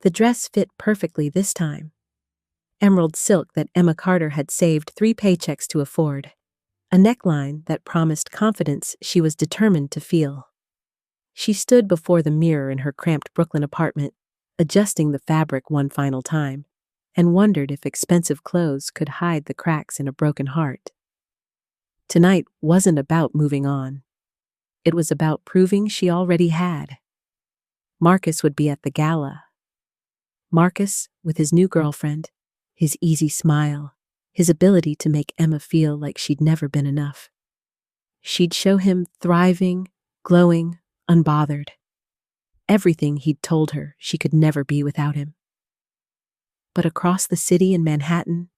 The dress fit perfectly this time. Emerald silk that Emma Carter had saved 3 paychecks to afford. A neckline that promised confidence she was determined to feel. She stood before the mirror in her cramped Brooklyn apartment, adjusting the fabric one final time, and wondered if expensive clothes could hide the cracks in a broken heart. Tonight wasn't about moving on. It was about proving she already had. Marcus would be at the gala. Marcus, with his new girlfriend, his easy smile, his ability to make Emma feel like she'd never been enough. She'd show him thriving, glowing, unbothered. Everything he'd told her she could never be without him. But across the city in Manhattan,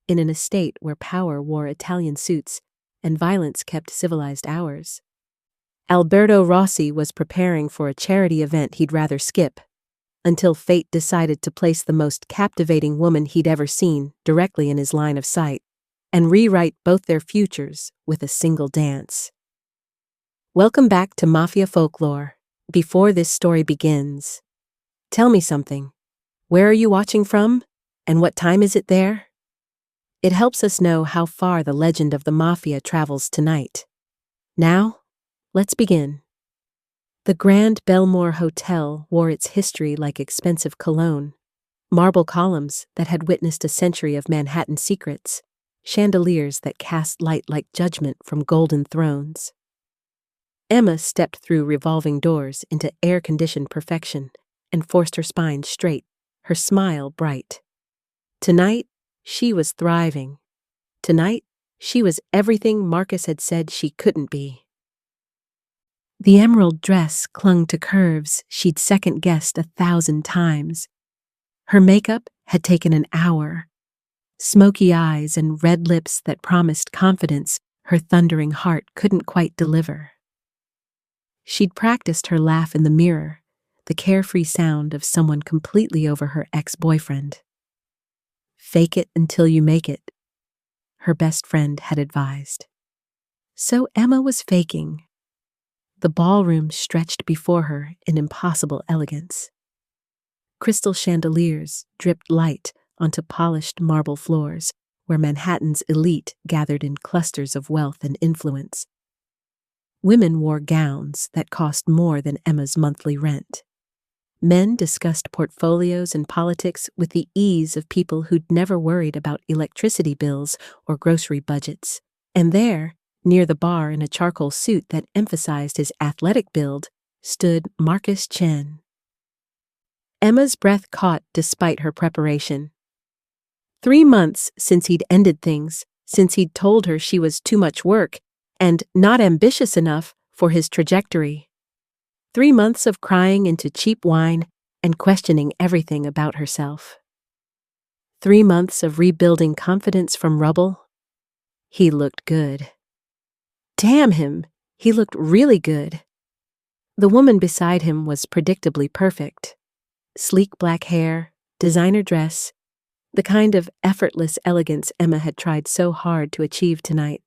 in an estate where power wore Italian suits and violence kept civilized hours, Alberto Rossi was preparing for a charity event he'd rather skip, until fate decided to place the most captivating woman he'd ever seen directly in his line of sight, and rewrite both their futures with a single dance. Welcome back to Mafia Folklore. Before this story begins, tell me something. Where are you watching from? And what time is it there? It helps us know how far the legend of the Mafia travels tonight. Now, let's begin. The Grand Belmore Hotel wore its history like expensive cologne. Marble columns that had witnessed a century of Manhattan secrets, chandeliers that cast light like judgment from golden thrones. Emma stepped through revolving doors into air-conditioned perfection and forced her spine straight, her smile bright. Tonight, she was thriving. Tonight, she was everything Marcus had said she couldn't be. The emerald dress clung to curves she'd second-guessed 1,000 times. Her makeup had taken an hour. Smoky eyes and red lips that promised confidence her thundering heart couldn't quite deliver. She'd practiced her laugh in the mirror, the carefree sound of someone completely over her ex-boyfriend. Fake it until you make it, her best friend had advised. So Emma was faking. The ballroom stretched before her in impossible elegance. Crystal chandeliers dripped light onto polished marble floors where Manhattan's elite gathered in clusters of wealth and influence. Women wore gowns that cost more than Emma's monthly rent. Men discussed portfolios and politics with the ease of people who'd never worried about electricity bills or grocery budgets. And there, near the bar in a charcoal suit that emphasized his athletic build, stood Marcus Chen. Emma's breath caught despite her preparation. 3 months since he'd ended things, since he'd told her she was too much work and not ambitious enough for his trajectory. 3 months of crying into cheap wine and questioning everything about herself. 3 months of rebuilding confidence from rubble. He looked good. Damn him, he looked really good. The woman beside him was predictably perfect. Sleek black hair, designer dress, the kind of effortless elegance Emma had tried so hard to achieve tonight.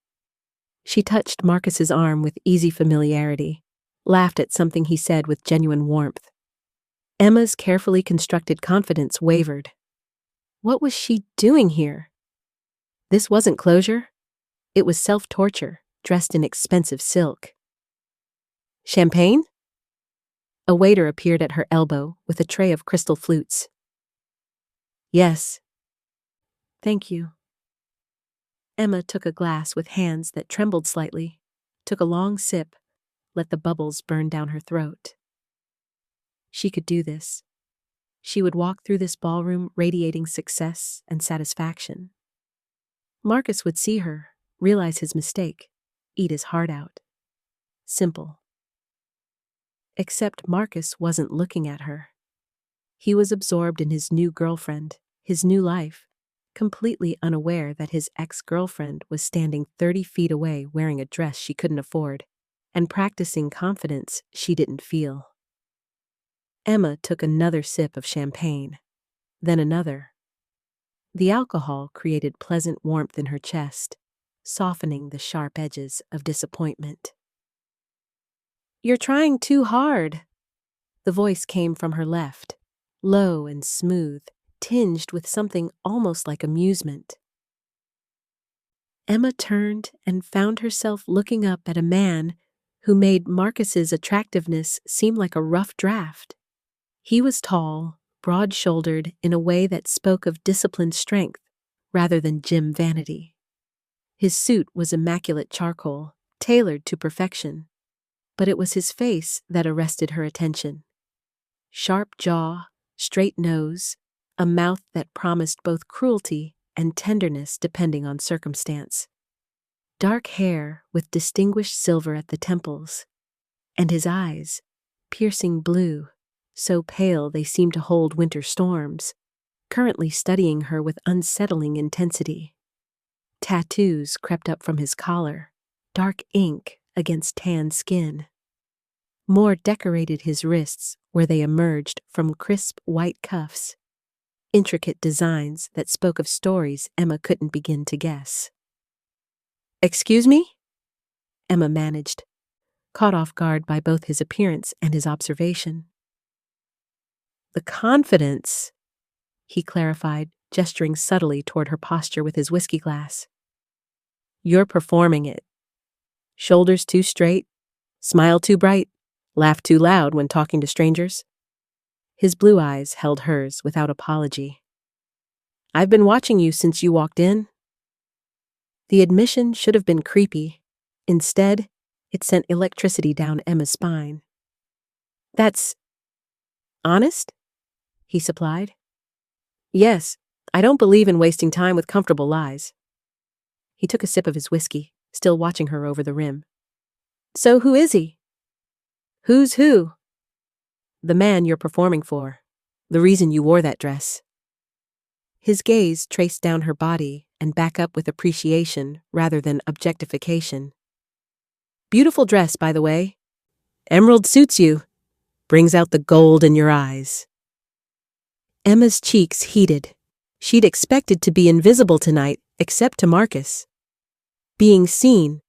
She touched Marcus's arm with easy familiarity, laughed at something he said with genuine warmth. Emma's carefully constructed confidence wavered. What was she doing here? This wasn't closure. It was self-torture, dressed in expensive silk. Champagne? A waiter appeared at her elbow with a tray of crystal flutes. Yes. Thank you. Emma took a glass with hands that trembled slightly, took a long sip, let the bubbles burn down her throat. She could do this. She would walk through this ballroom radiating success and satisfaction. Marcus would see her, realize his mistake, eat his heart out. Simple. Except Marcus wasn't looking at her. He was absorbed in his new girlfriend, his new life, completely unaware that his ex-girlfriend was standing 30 feet away wearing a dress she couldn't afford and practicing confidence she didn't feel. Emma took another sip of champagne, then another. The alcohol created pleasant warmth in her chest, softening the sharp edges of disappointment. You're trying too hard. The voice came from her left, low and smooth, tinged with something almost like amusement. Emma turned and found herself looking up at a man who made Marcus's attractiveness seem like a rough draft. He was tall, broad-shouldered in a way that spoke of disciplined strength rather than gym vanity. His suit was immaculate charcoal, tailored to perfection, but it was his face that arrested her attention. Sharp jaw, straight nose, a mouth that promised both cruelty and tenderness depending on circumstance. Dark hair with distinguished silver at the temples, and his eyes, piercing blue, so pale they seemed to hold winter storms, currently studying her with unsettling intensity. Tattoos crept up from his collar, dark ink against tan skin. More decorated his wrists where they emerged from crisp white cuffs, intricate designs that spoke of stories Emma couldn't begin to guess. "Excuse me?" Emma managed, caught off guard by both his appearance and his observation. "The confidence," he clarified, gesturing subtly toward her posture with his whiskey glass. "You're performing it. Shoulders too straight, smile too bright, laugh too loud when talking to strangers." His blue eyes held hers without apology. "I've been watching you since you walked in." The admission should have been creepy. Instead, it sent electricity down Emma's spine. "That's honest?" he supplied. "Yes, I don't believe in wasting time with comfortable lies." He took a sip of his whiskey, still watching her over the rim. "So who is he?" "Who's who?" "The man you're performing for. The reason you wore that dress." His gaze traced down her body and back up with appreciation rather than objectification. "Beautiful dress, by the way. Emerald suits you. Brings out the gold in your eyes." Emma's cheeks heated. She'd expected to be invisible tonight, except to Marcus. Being seen,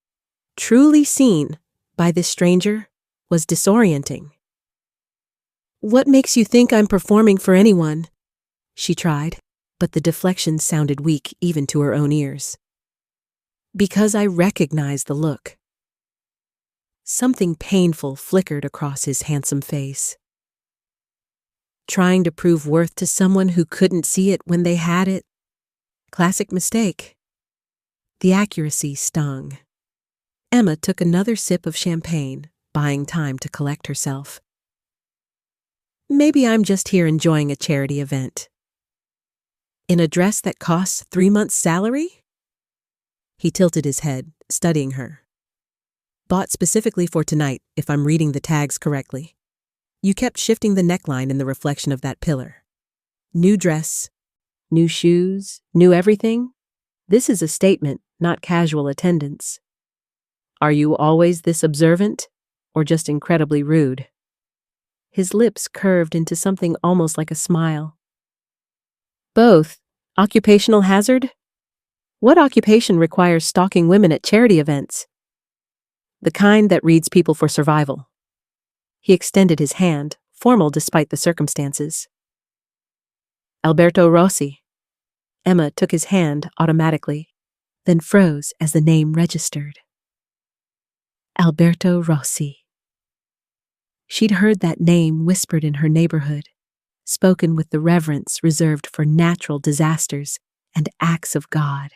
truly seen, by this stranger was disorienting. "What makes you think I'm performing for anyone?" she tried, but the deflection sounded weak even to her own ears. "Because I recognize the look." Something painful flickered across his handsome face. Trying to prove worth to someone who couldn't see it when they had it? Classic mistake. The accuracy stung. Emma took another sip of champagne, buying time to collect herself. "Maybe I'm just here enjoying a charity event." "In a dress that costs 3 months' salary?" He tilted his head, studying her. "Bought specifically for tonight, if I'm reading the tags correctly. You kept shifting the neckline in the reflection of that pillar. New dress, new shoes, new everything. This is a statement, not casual attendance. Are you always this observant, or just incredibly rude?" His lips curved into something almost like a smile. "Both. Occupational hazard? What occupation requires stalking women at charity events?" "The kind that reads people for survival." He extended his hand, formal despite the circumstances. "Alberto Rossi." Emma took his hand automatically, then froze as the name registered. Alberto Rossi. She'd heard that name whispered in her neighborhood, spoken with the reverence reserved for natural disasters and acts of God.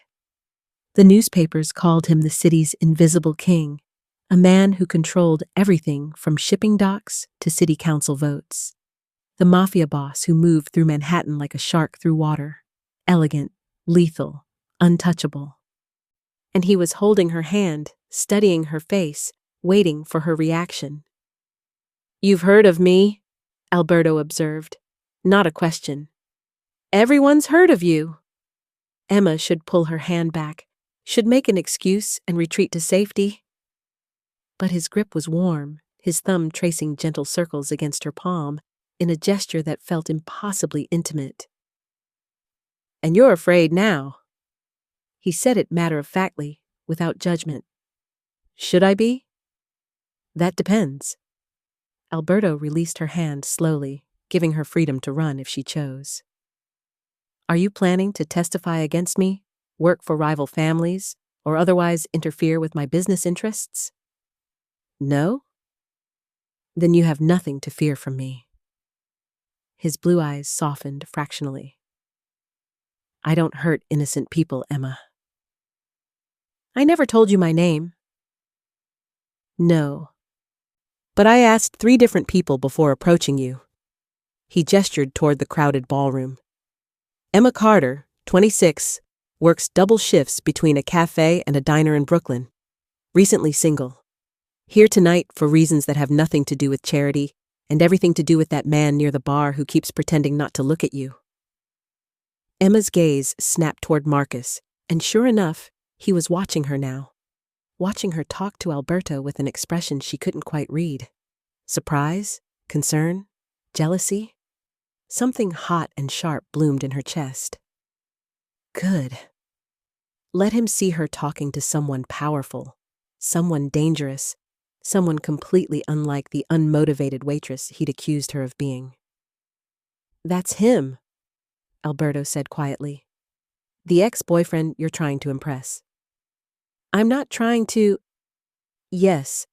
The newspapers called him the city's invisible king, a man who controlled everything from shipping docks to city council votes. The mafia boss who moved through Manhattan like a shark through water, elegant, lethal, untouchable. And he was holding her hand, studying her face, waiting for her reaction. "You've heard of me," Alberto observed. Not a question. "Everyone's heard of you." Emma should pull her hand back, should make an excuse and retreat to safety. But his grip was warm, his thumb tracing gentle circles against her palm in a gesture that felt impossibly intimate. "And you're afraid now." He said it matter-of-factly, without judgment. "Should I be?" "That depends." Alberto released her hand slowly, giving her freedom to run if she chose. Are you planning to testify against me, work for rival families, or otherwise interfere with my business interests? No? Then you have nothing to fear from me. His blue eyes softened fractionally. I don't hurt innocent people, Emma. I never told you my name. No. But I asked 3 different people before approaching you. He gestured toward the crowded ballroom. Emma Carter, 26, works double shifts between a cafe and a diner in Brooklyn. Recently single. Here tonight for reasons that have nothing to do with charity and everything to do with that man near the bar who keeps pretending not to look at you. Emma's gaze snapped toward Marcus, and sure enough, he was watching her now. Watching her talk to Alberto with an expression she couldn't quite read. Surprise? Concern? Jealousy? Something hot and sharp bloomed in her chest. Good. Let him see her talking to someone powerful, someone dangerous, someone completely unlike the unmotivated waitress he'd accused her of being. That's him, Alberto said quietly. The ex-boyfriend you're trying to impress. I'm not trying to... Yes,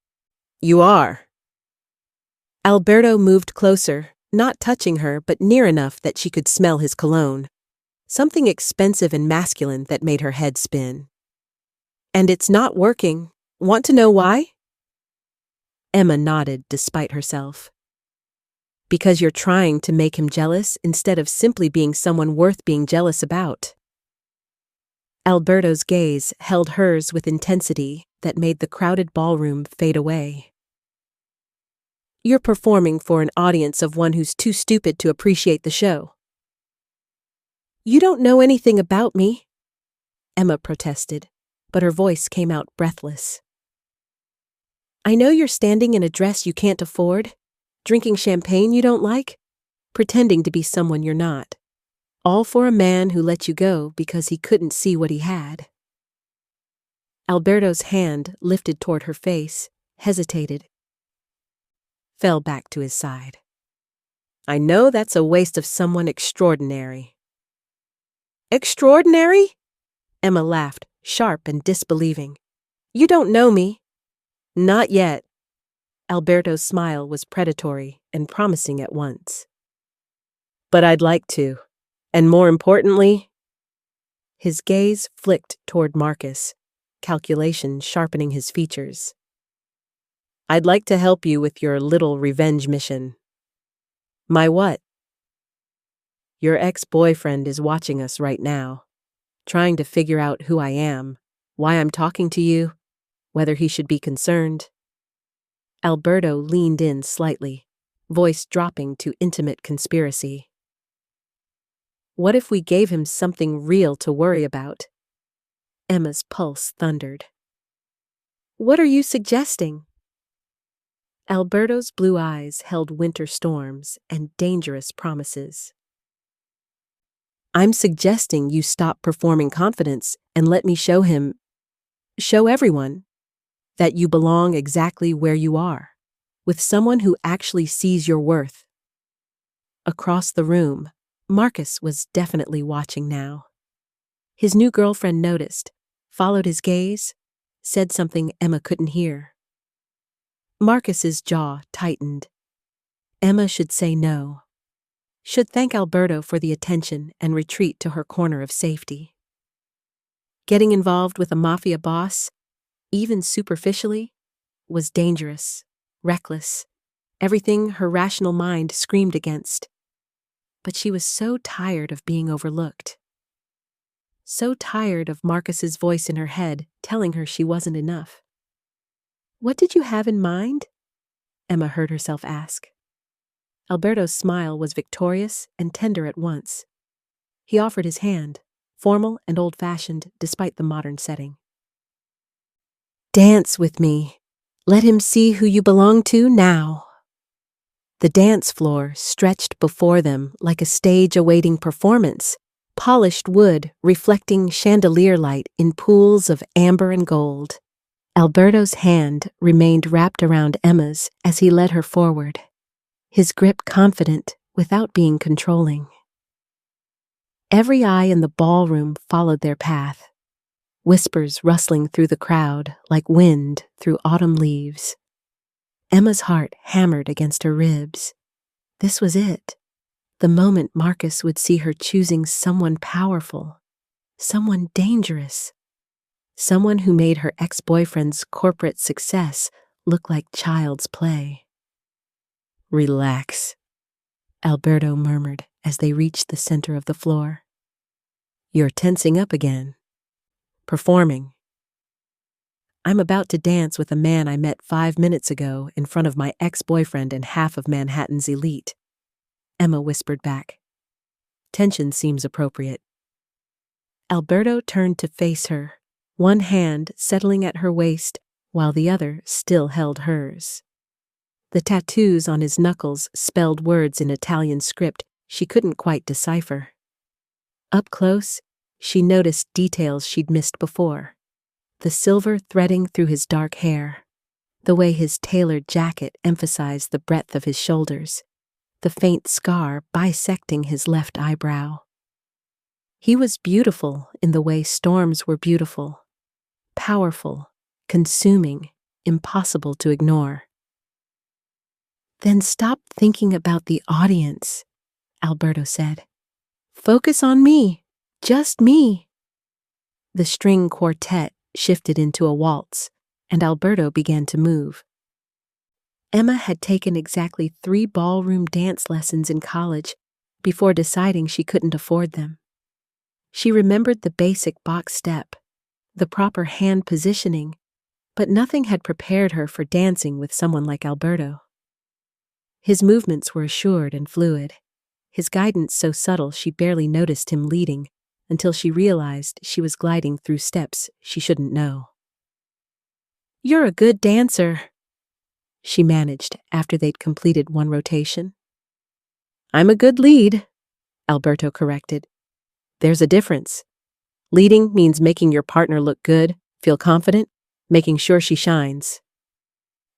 you are. Alberto moved closer, not touching her, but near enough that she could smell his cologne. Something expensive and masculine that made her head spin. And it's not working. Want to know why? Emma nodded despite herself. Because you're trying to make him jealous instead of simply being someone worth being jealous about. Alberto's gaze held hers with intensity that made the crowded ballroom fade away. You're performing for an audience of one who's too stupid to appreciate the show. You don't know anything about me, Emma protested, but her voice came out breathless. I know you're standing in a dress you can't afford, drinking champagne you don't like, pretending to be someone you're not. All for a man who let you go because he couldn't see what he had. Alberto's hand lifted toward her face, hesitated, fell back to his side. I know that's a waste of someone extraordinary. Extraordinary? Emma laughed, sharp and disbelieving. You don't know me. Not yet. Alberto's smile was predatory and promising at once. But I'd like to. And more importantly, his gaze flicked toward Marcus, calculation sharpening his features. I'd like to help you with your little revenge mission. My what? Your ex-boyfriend is watching us right now, trying to figure out who I am, why I'm talking to you, whether he should be concerned. Alberto leaned in slightly, voice dropping to intimate conspiracy. What if we gave him something real to worry about? Emma's pulse thundered. What are you suggesting? Alberto's blue eyes held winter storms and dangerous promises. I'm suggesting you stop performing confidence and let me show everyone, that you belong exactly where you are, with someone who actually sees your worth. Across the room, Marcus was definitely watching now. His new girlfriend noticed, followed his gaze, said something Emma couldn't hear. Marcus's jaw tightened. Emma should say no. Should thank Alberto for the attention and retreat to her corner of safety. Getting involved with a mafia boss, even superficially, was dangerous, reckless, everything her rational mind screamed against. But she was so tired of being overlooked. So tired of Marcus's voice in her head telling her she wasn't enough. What did you have in mind? Emma heard herself ask. Alberto's smile was victorious and tender at once. He offered his hand, formal and old-fashioned despite the modern setting. Dance with me. Let him see who you belong to now. The dance floor stretched before them like a stage awaiting performance, polished wood reflecting chandelier light in pools of amber and gold. Alberto's hand remained wrapped around Emma's as he led her forward, his grip confident without being controlling. Every eye in the ballroom followed their path, whispers rustling through the crowd like wind through autumn leaves. Emma's heart hammered against her ribs. This was it. The moment Marcus would see her choosing someone powerful, someone dangerous, someone who made her ex-boyfriend's corporate success look like child's play. "Relax," Alberto murmured as they reached the center of the floor. "You're tensing up again. Performing. I'm about to dance with a man I met 5 minutes ago in front of my ex-boyfriend and half of Manhattan's elite," Emma whispered back. "Tension seems appropriate." Alberto turned to face her, one hand settling at her waist while the other still held hers. The tattoos on his knuckles spelled words in Italian script she couldn't quite decipher. Up close, she noticed details she'd missed before. The silver threading through his dark hair, the way his tailored jacket emphasized the breadth of his shoulders, the faint scar bisecting his left eyebrow. He was beautiful in the way storms were beautiful, powerful, consuming, impossible to ignore. "Then stop thinking about the audience," Alberto said. "Focus on me, just me." The string quartet shifted into a waltz, and Alberto began to move. Emma had taken exactly 3 ballroom dance lessons in college before deciding she couldn't afford them. She remembered the basic box step, the proper hand positioning, but nothing had prepared her for dancing with someone like Alberto. His movements were assured and fluid, his guidance so subtle she barely noticed him leading until she realized she was gliding through steps she shouldn't know. "You're a good dancer," she managed after they'd completed one rotation. "I'm a good lead," Alberto corrected. "There's a difference. Leading means making your partner look good, feel confident, making sure she shines."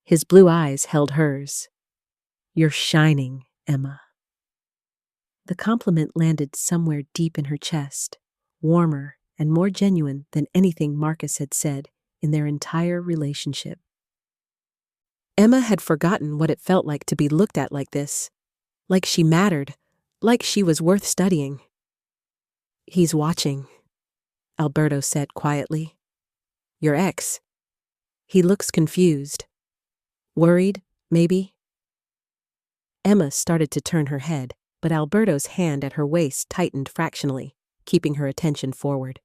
His blue eyes held hers. "You're shining, Emma." The compliment landed somewhere deep in her chest, warmer and more genuine than anything Marcus had said in their entire relationship. Emma had forgotten what it felt like to be looked at like this, like she mattered, like she was worth studying. "He's watching," Alberto said quietly. "Your ex. He looks confused. Worried, maybe?" Emma started to turn her head, but Alberto's hand at her waist tightened fractionally, keeping her attention forward.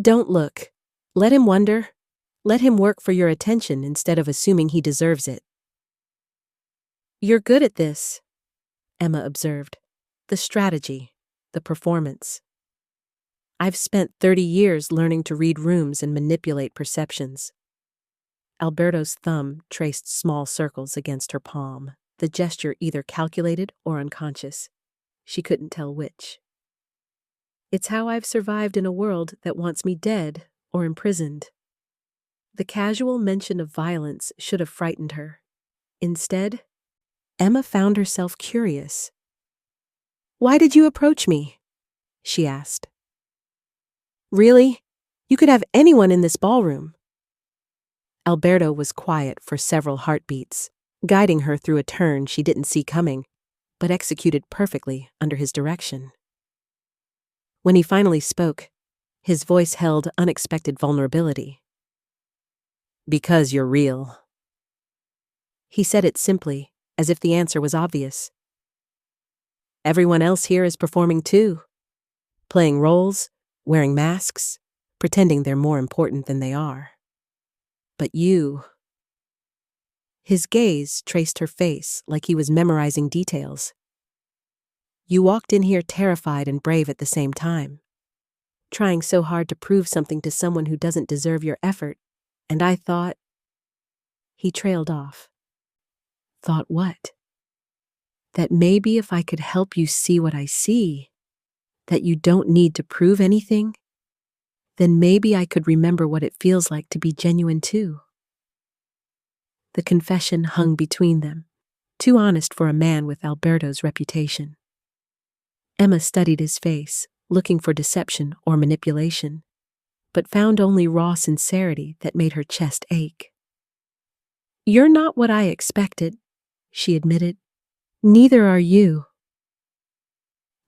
"Don't look. Let him wonder. Let him work for your attention instead of assuming he deserves it." "You're good at this," Emma observed. "The strategy, the performance. I've spent 30 years learning to read rooms and manipulate perceptions." Alberto's thumb traced small circles against her palm, the gesture either calculated or unconscious. She couldn't tell which. "It's how I've survived in a world that wants me dead or imprisoned." The casual mention of violence should have frightened her. Instead, Emma found herself curious. "Why did you approach me?" she asked. "Really? You could have anyone in this ballroom." Alberto was quiet for several heartbeats, guiding her through a turn she didn't see coming, but executed perfectly under his direction. When he finally spoke, his voice held unexpected vulnerability. "Because you're real." He said it simply, as if the answer was obvious. "Everyone else here is performing too. Playing roles, wearing masks, pretending they're more important than they are. But you..." His gaze traced her face like he was memorizing details. "You walked in here terrified and brave at the same time, trying so hard to prove something to someone who doesn't deserve your effort, and I thought..." He trailed off. "Thought what?" "That maybe if I could help you see what I see, that you don't need to prove anything, then maybe I could remember what it feels like to be genuine too." The confession hung between them, too honest for a man with Alberto's reputation. Emma studied his face, looking for deception or manipulation, but found only raw sincerity that made her chest ache. "You're not what I expected," she admitted. "Neither are you."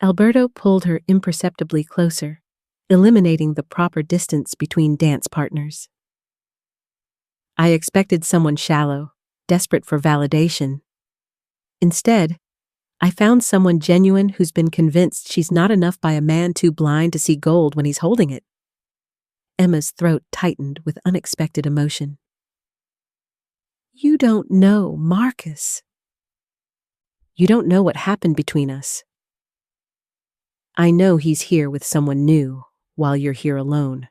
Alberto pulled her imperceptibly closer, eliminating the proper distance between dance partners. "I expected someone shallow, desperate for validation. Instead, I found someone genuine who's been convinced she's not enough by a man too blind to see gold when he's holding it." Emma's throat tightened with unexpected emotion. "You don't know Marcus. You don't know what happened between us. I know he's here with someone new while you're here alone,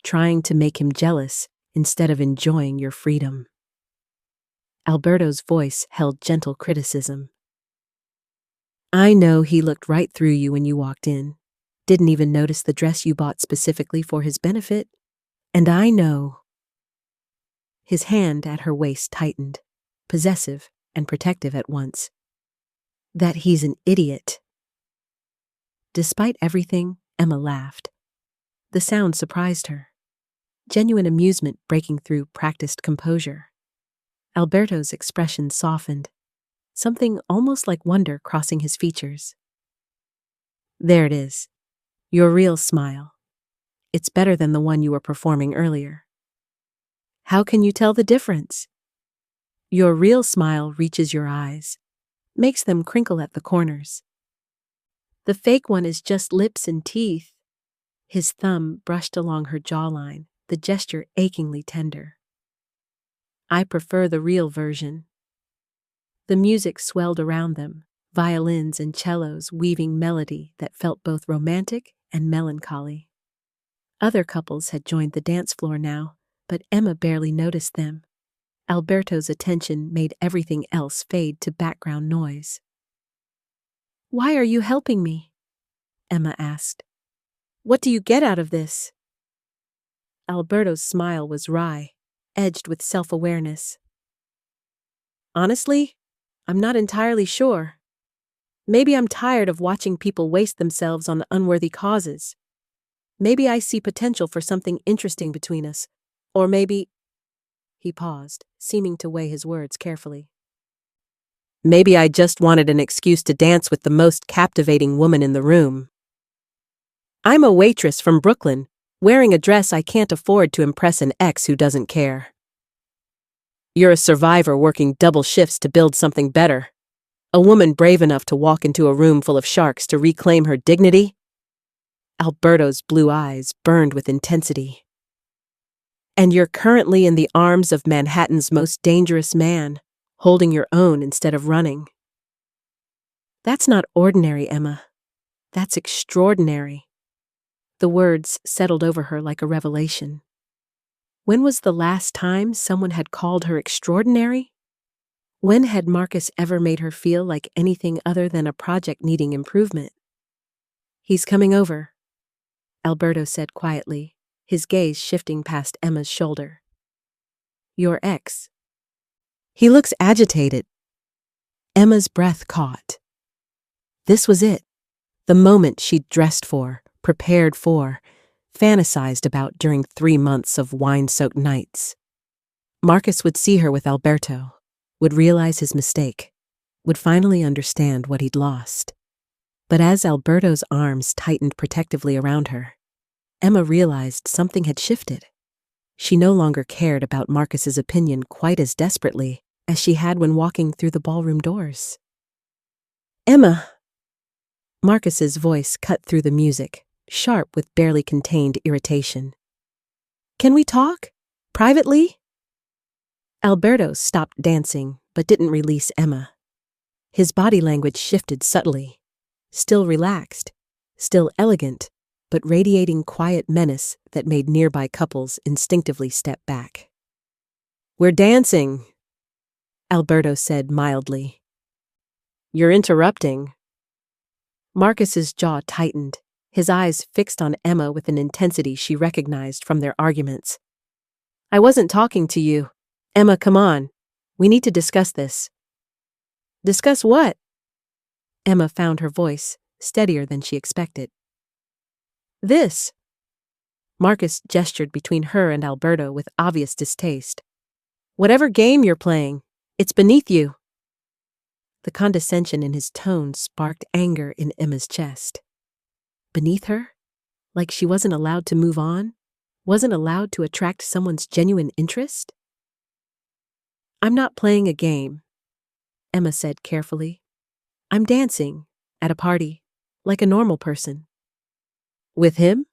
trying to make him jealous instead of enjoying your freedom." Alberto's voice held gentle criticism. "I know he looked right through you when you walked in, didn't even notice the dress you bought specifically for his benefit. And I know—" His hand at her waist tightened, possessive and protective at once. "That he's an idiot." Despite everything, Emma laughed. The sound surprised her, genuine amusement breaking through practiced composure. Alberto's expression softened, something almost like wonder crossing his features. "There it is. Your real smile. It's better than the one you were performing earlier." "How can you tell the difference?" "Your real smile reaches your eyes, makes them crinkle at the corners. The fake one is just lips and teeth." His thumb brushed along her jawline, the gesture achingly tender. "I prefer the real version." The music swelled around them, violins and cellos weaving melody that felt both romantic and melancholy. Other couples had joined the dance floor now, but Emma barely noticed them. Alberto's attention made everything else fade to background noise. "Why are you helping me?" Emma asked. "What do you get out of this?" Alberto's smile was wry, edged with self-awareness. "Honestly, I'm not entirely sure. Maybe I'm tired of watching people waste themselves on unworthy causes. Maybe I see potential for something interesting between us. Or maybe—" He paused, seeming to weigh his words carefully. "Maybe I just wanted an excuse to dance with the most captivating woman in the room. I'm a waitress from Brooklyn, wearing a dress I can't afford to impress an ex who doesn't care. You're a survivor working double shifts to build something better. A woman brave enough to walk into a room full of sharks to reclaim her dignity." Alberto's blue eyes burned with intensity. "And you're currently in the arms of Manhattan's most dangerous man, holding your own instead of running." "That's not ordinary, Emma. That's extraordinary." The words settled over her like a revelation. When was the last time someone had called her extraordinary? When had Marcus ever made her feel like anything other than a project needing improvement? "He's coming over," Alberto said quietly, his gaze shifting past Emma's shoulder. "Your ex." "He looks agitated." Emma's breath caught. This was it, the moment she'd dressed for, prepared for, fantasized about during 3 months of wine-soaked nights. Marcus would see her with Alberto, would realize his mistake, would finally understand what he'd lost. But as Alberto's arms tightened protectively around her, Emma realized something had shifted. She no longer cared about Marcus's opinion quite as desperately as she had when walking through the ballroom doors. "Emma!" Marcus's voice cut through the music, sharp with barely contained irritation. "Can we talk? Privately?" Alberto stopped dancing, but didn't release Emma. His body language shifted subtly, still relaxed, still elegant, but radiating quiet menace that made nearby couples instinctively step back. "We're dancing," Alberto said mildly. "You're interrupting." Marcus's jaw tightened, his eyes fixed on Emma with an intensity she recognized from their arguments. "I wasn't talking to you. Emma, come on. We need to discuss this." Discuss what? Emma found her voice steadier than she expected. This. Marcus gestured between her and Alberto with obvious distaste. Whatever game you're playing, it's beneath you. The condescension in his tone sparked anger in Emma's chest. Beneath her? Like she wasn't allowed to move on? Wasn't allowed to attract someone's genuine interest? I'm not playing a game, Emma said carefully. I'm dancing, at a party, like a normal person. With him?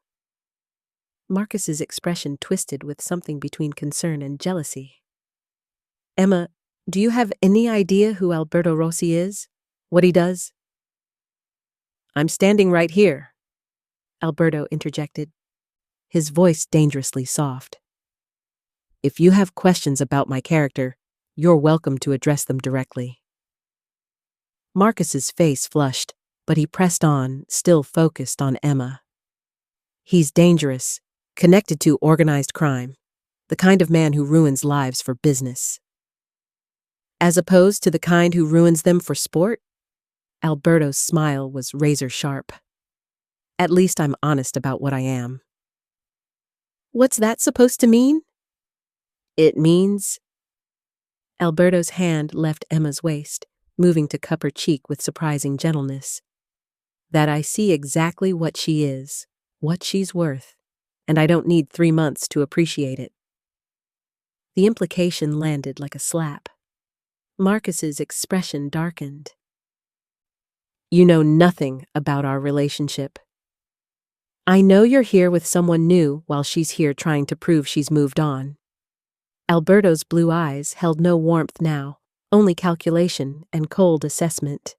Marcus's expression twisted with something between concern and jealousy. Emma, do you have any idea who Alberto Rossi is? What he does? I'm standing right here, Alberto interjected, his voice dangerously soft. If you have questions about my character, you're welcome to address them directly. Marcus's face flushed, but he pressed on, still focused on Emma. He's dangerous, connected to organized crime, the kind of man who ruins lives for business. As opposed to the kind who ruins them for sport? Alberto's smile was razor sharp. At least I'm honest about what I am. What's that supposed to mean? It means... Alberto's hand left Emma's waist, moving to cup her cheek with surprising gentleness. That I see exactly what she is, what she's worth, and I don't need 3 months to appreciate it. The implication landed like a slap. Marcus's expression darkened. You know nothing about our relationship. I know you're here with someone new while she's here trying to prove she's moved on. Alberto's blue eyes held no warmth now, only calculation and cold assessment.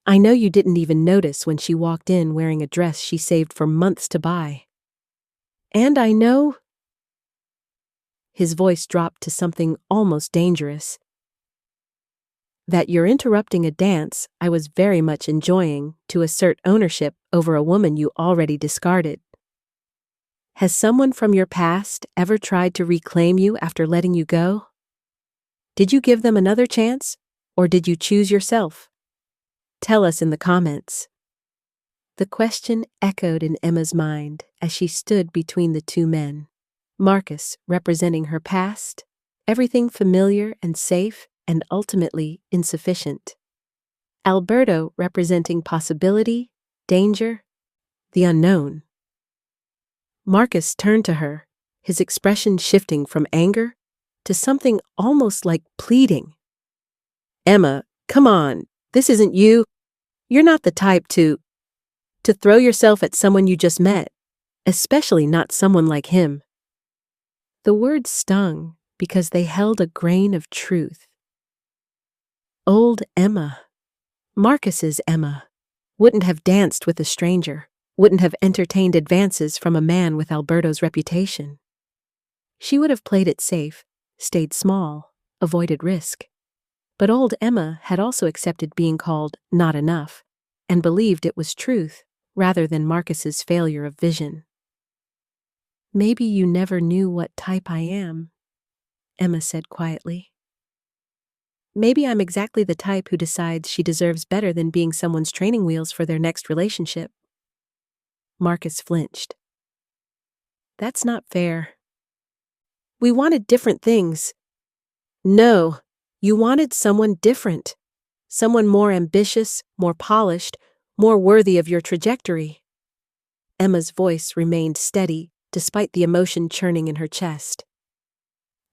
I know you didn't even notice when she walked in wearing a dress she saved for months to buy. And I know... His voice dropped to something almost dangerous. That you're interrupting a dance I was very much enjoying to assert ownership over a woman you already discarded. Has someone from your past ever tried to reclaim you after letting you go? Did you give them another chance, or did you choose yourself? Tell us in the comments. The question echoed in Emma's mind as she stood between the two men. Marcus representing her past, everything familiar and safe, and ultimately insufficient. Alberto representing possibility, danger, the unknown. Marcus turned to her, his expression shifting from anger to something almost like pleading. Emma, come on, this isn't you. You're not the type to throw yourself at someone you just met, especially not someone like him. The words stung because they held a grain of truth. Old Emma, Marcus's Emma, wouldn't have danced with a stranger, wouldn't have entertained advances from a man with Alberto's reputation. She would have played it safe, stayed small, avoided risk. But old Emma had also accepted being called not enough, and believed it was truth rather than Marcus's failure of vision. Maybe you never knew what type I am, Emma said quietly. Maybe I'm exactly the type who decides she deserves better than being someone's training wheels for their next relationship. Marcus flinched. That's not fair. We wanted different things. No, you wanted someone different. Someone more ambitious, more polished, more worthy of your trajectory. Emma's voice remained steady despite the emotion churning in her chest.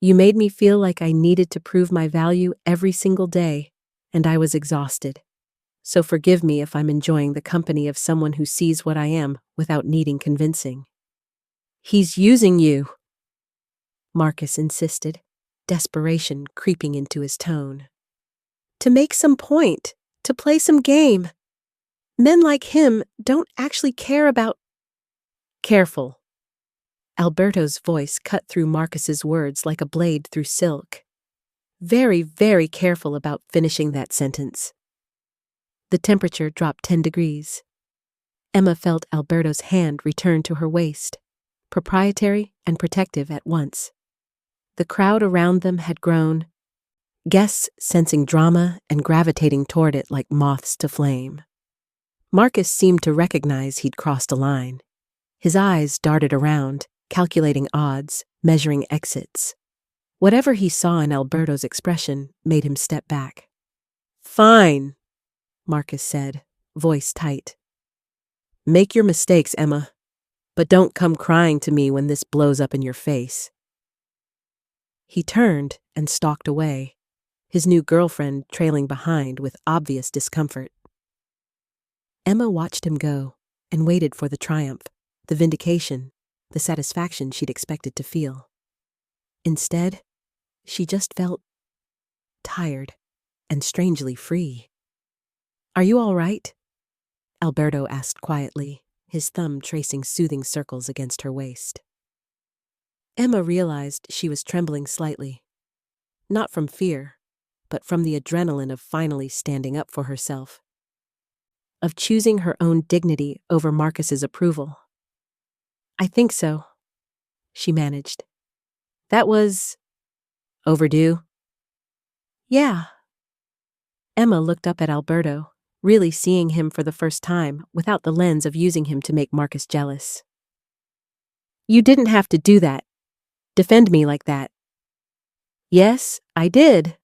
You made me feel like I needed to prove my value every single day, and I was exhausted. So forgive me if I'm enjoying the company of someone who sees what I am without needing convincing. He's using you, Marcus insisted, desperation creeping into his tone. To make some point, to play some game. Men like him don't actually care about... Careful. Alberto's voice cut through Marcus's words like a blade through silk. Very, very careful about finishing that sentence. The temperature dropped 10 degrees. Emma felt Alberto's hand return to her waist, proprietary and protective at once. The crowd around them had grown, guests sensing drama and gravitating toward it like moths to flame. Marcus seemed to recognize he'd crossed a line. His eyes darted around, calculating odds, measuring exits. Whatever he saw in Alberto's expression made him step back. "Fine," Marcus said, voice tight. "Make your mistakes, Emma, but don't come crying to me when this blows up in your face." He turned and stalked away, his new girlfriend trailing behind with obvious discomfort. Emma watched him go and waited for the triumph, the vindication, the satisfaction she'd expected to feel. Instead, she just felt tired and strangely free. "Are you all right?" Alberto asked quietly, his thumb tracing soothing circles against her waist. Emma realized she was trembling slightly, not from fear, but from the adrenaline of finally standing up for herself, of choosing her own dignity over Marcus's approval. "I think so," she managed. "That was overdue." "Yeah." Emma looked up at Alberto, really seeing him for the first time without the lens of using him to make Marcus jealous. "You didn't have to do that. Defend me like that." "Yes, I did."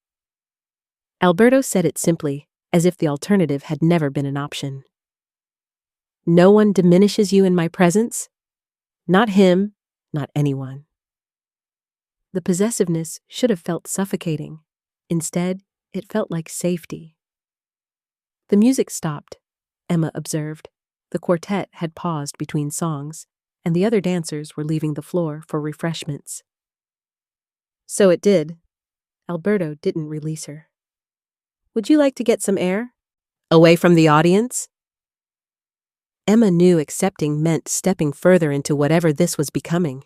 Alberto said it simply, as if the alternative had never been an option. "No one diminishes you in my presence? Not him, not anyone." The possessiveness should have felt suffocating. Instead, it felt like safety. The music stopped, Emma observed. The quartet had paused between songs, and the other dancers were leaving the floor for refreshments. "So it did." Alberto didn't release her. "Would you like to get some air? Away from the audience?" Emma knew accepting meant stepping further into whatever this was becoming.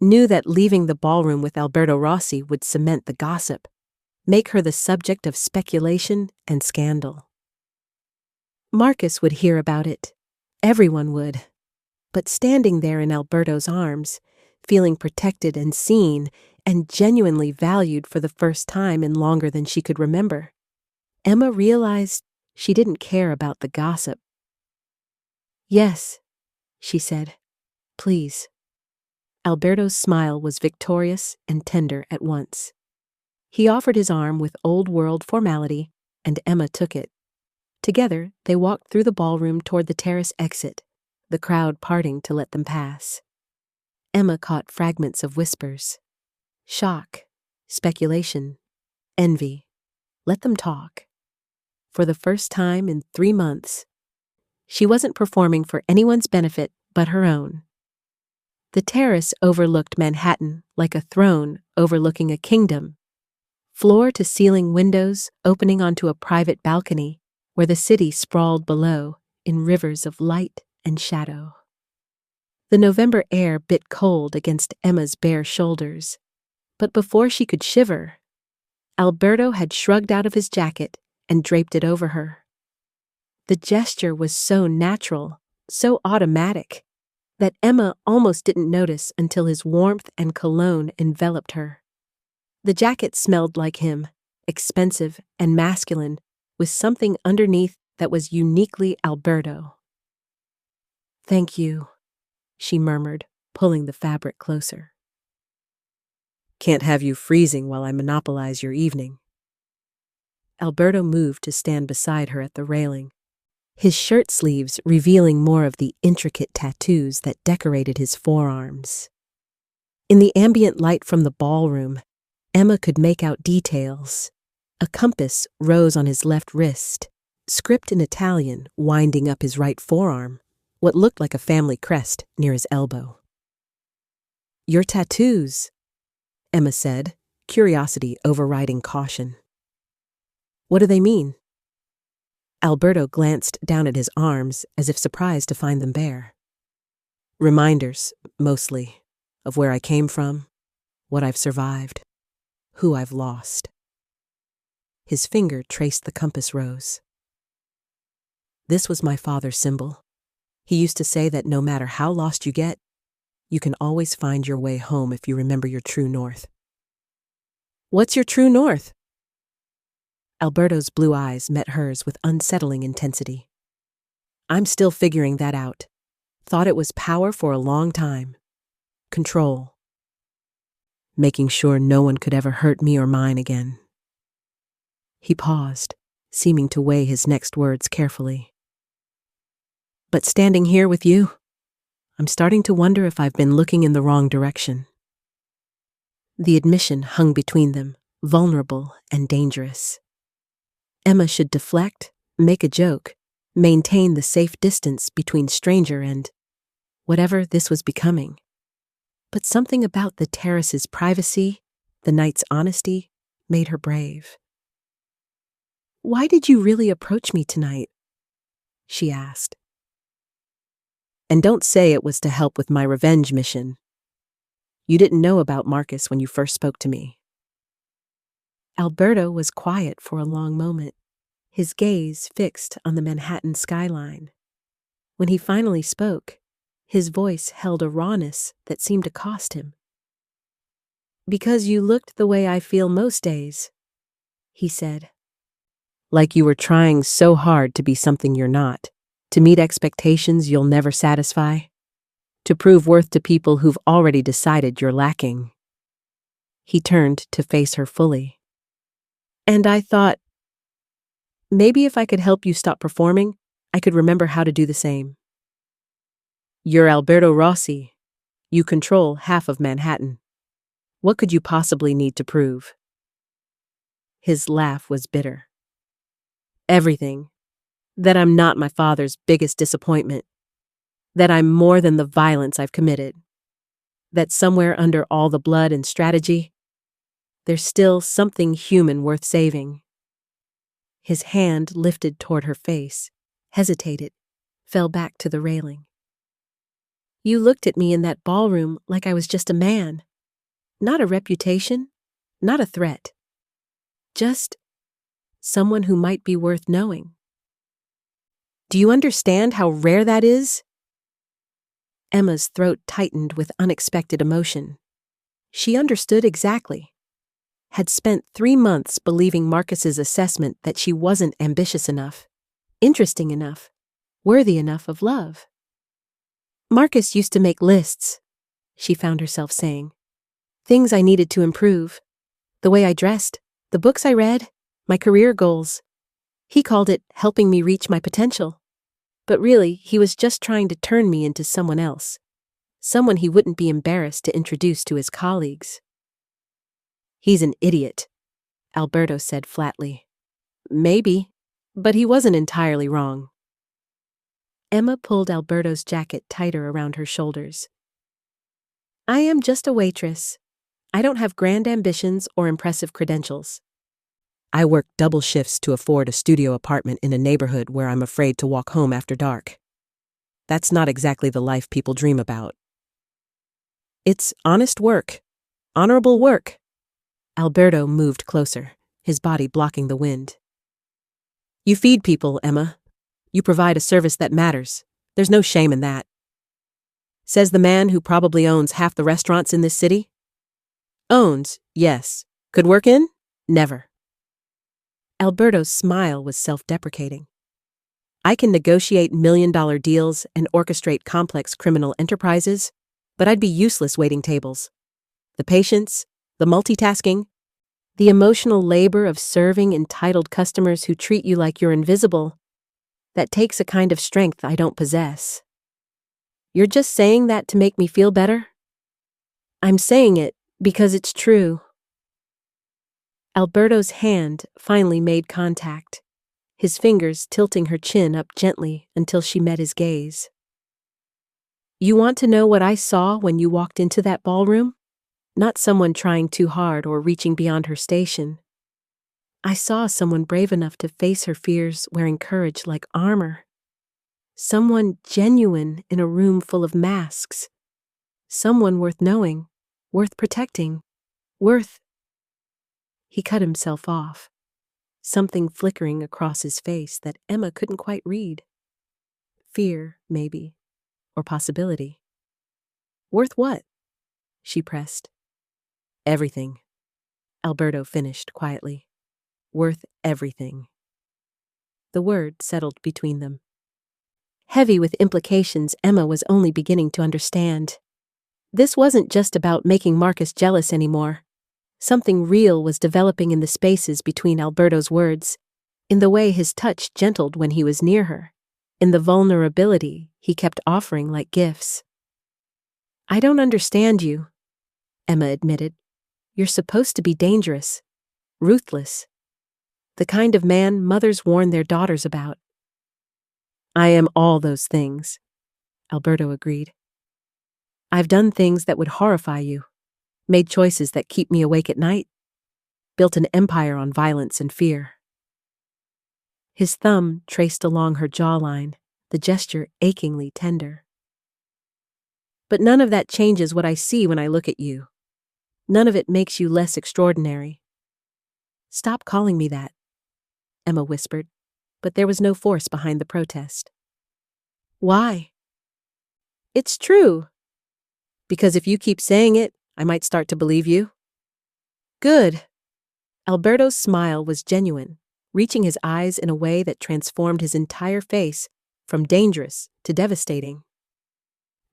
Knew that leaving the ballroom with Alberto Rossi would cement the gossip, make her the subject of speculation and scandal. Marcus would hear about it. Everyone would. But standing there in Alberto's arms, feeling protected and seen, and genuinely valued for the first time in longer than she could remember, Emma realized she didn't care about the gossip. "Yes," she said. "Please." Alberto's smile was victorious and tender at once. He offered his arm with old-world formality, and Emma took it. Together, they walked through the ballroom toward the terrace exit, the crowd parting to let them pass. Emma caught fragments of whispers. Shock, speculation, envy. Let them talk. For the first time in 3 months, she wasn't performing for anyone's benefit but her own. The terrace overlooked Manhattan like a throne overlooking a kingdom. Floor-to-ceiling windows opening onto a private balcony where the city sprawled below in rivers of light and shadow. The November air bit cold against Emma's bare shoulders, but before she could shiver, Alberto had shrugged out of his jacket and draped it over her. The gesture was so natural, so automatic, that Emma almost didn't notice until his warmth and cologne enveloped her. The jacket smelled like him, expensive and masculine, with something underneath that was uniquely Alberto. "Thank you," she murmured, pulling the fabric closer. "Can't have you freezing while I monopolize your evening." Alberto moved to stand beside her at the railing, his shirt sleeves revealing more of the intricate tattoos that decorated his forearms. In the ambient light from the ballroom, Emma could make out details. A compass rose on his left wrist, script in Italian winding up his right forearm, what looked like a family crest near his elbow. "Your tattoos," Emma said, curiosity overriding caution. "What do they mean?" Alberto glanced down at his arms as if surprised to find them bare. "Reminders, mostly, of where I came from, what I've survived, who I've lost." His finger traced the compass rose. "This was my father's symbol. He used to say that no matter how lost you get, you can always find your way home if you remember your true north." "What's your true north?" Alberto's blue eyes met hers with unsettling intensity. I'm still figuring that out. Thought it was power for a long time. Control. Making sure no one could ever hurt me or mine again. He paused, seeming to weigh his next words carefully. But standing here with you, I'm starting to wonder if I've been looking in the wrong direction. The admission hung between them, vulnerable and dangerous. Emma should deflect, make a joke, maintain the safe distance between stranger and whatever this was becoming. But something about the terrace's privacy, the night's honesty, made her brave. Why did you really approach me tonight? She asked. And don't say it was to help with my revenge mission. You didn't know about Marcus when you first spoke to me. Alberto was quiet for a long moment, his gaze fixed on the Manhattan skyline. When he finally spoke, his voice held a rawness that seemed to cost him. Because you looked the way I feel most days, he said. Like you were trying so hard to be something you're not, to meet expectations you'll never satisfy, to prove worth to people who've already decided you're lacking. He turned to face her fully. And I thought, maybe if I could help you stop performing, I could remember how to do the same. You're Alberto Rossi. You control half of Manhattan. What could you possibly need to prove? His laugh was bitter. Everything. That I'm not my father's biggest disappointment. That I'm more than the violence I've committed. That somewhere under all the blood and strategy, there's still something human worth saving. His hand lifted toward her face, hesitated, fell back to the railing. You looked at me in that ballroom like I was just a man. Not a reputation, not a threat. Just someone who might be worth knowing. Do you understand how rare that is? Emma's throat tightened with unexpected emotion. She understood exactly. Had spent 3 months believing Marcus's assessment that she wasn't ambitious enough, interesting enough, worthy enough of love. Marcus used to make lists, she found herself saying. Things I needed to improve. The way I dressed, the books I read, my career goals. He called it helping me reach my potential. But really, he was just trying to turn me into someone else. Someone he wouldn't be embarrassed to introduce to his colleagues. He's an idiot, Alberto said flatly. Maybe, but he wasn't entirely wrong. Emma pulled Alberto's jacket tighter around her shoulders. I am just a waitress. I don't have grand ambitions or impressive credentials. I work double shifts to afford a studio apartment in a neighborhood where I'm afraid to walk home after dark. That's not exactly the life people dream about. It's honest work, honorable work. Alberto moved closer, his body blocking the wind. You feed people, Emma. You provide a service that matters. There's no shame in that. Says the man who probably owns half the restaurants in this city. Owns, yes. Could work in? Never. Alberto's smile was self-deprecating. I can negotiate million-dollar deals and orchestrate complex criminal enterprises, but I'd be useless waiting tables. The patience, the multitasking, the emotional labor of serving entitled customers who treat you like you're invisible, that takes a kind of strength I don't possess. You're just saying that to make me feel better? I'm saying it because it's true. Alberto's hand finally made contact, his fingers tilting her chin up gently until she met his gaze. You want to know what I saw when you walked into that ballroom? Not someone trying too hard or reaching beyond her station. I saw someone brave enough to face her fears wearing courage like armor. Someone genuine in a room full of masks. Someone worth knowing, worth protecting, worth... He cut himself off, something flickering across his face that Emma couldn't quite read. Fear, maybe, or possibility. Worth what? She pressed. Everything, Alberto finished quietly. Worth everything. The word settled between them. Heavy with implications Emma was only beginning to understand. This wasn't just about making Marcus jealous anymore. Something real was developing in the spaces between Alberto's words, in the way his touch gentled when he was near her, in the vulnerability he kept offering like gifts. "I don't understand you," Emma admitted. "You're supposed to be dangerous, ruthless, the kind of man mothers warn their daughters about." "I am all those things," Alberto agreed. "I've done things that would horrify you, made choices that keep me awake at night, built an empire on violence and fear." His thumb traced along her jawline, the gesture achingly tender. "But none of that changes what I see when I look at you. None of it makes you less extraordinary." "Stop calling me that," Emma whispered, but there was no force behind the protest. "Why?" "It's true." "Because if you keep saying it, I might start to believe you." "Good." Alberto's smile was genuine, reaching his eyes in a way that transformed his entire face from dangerous to devastating.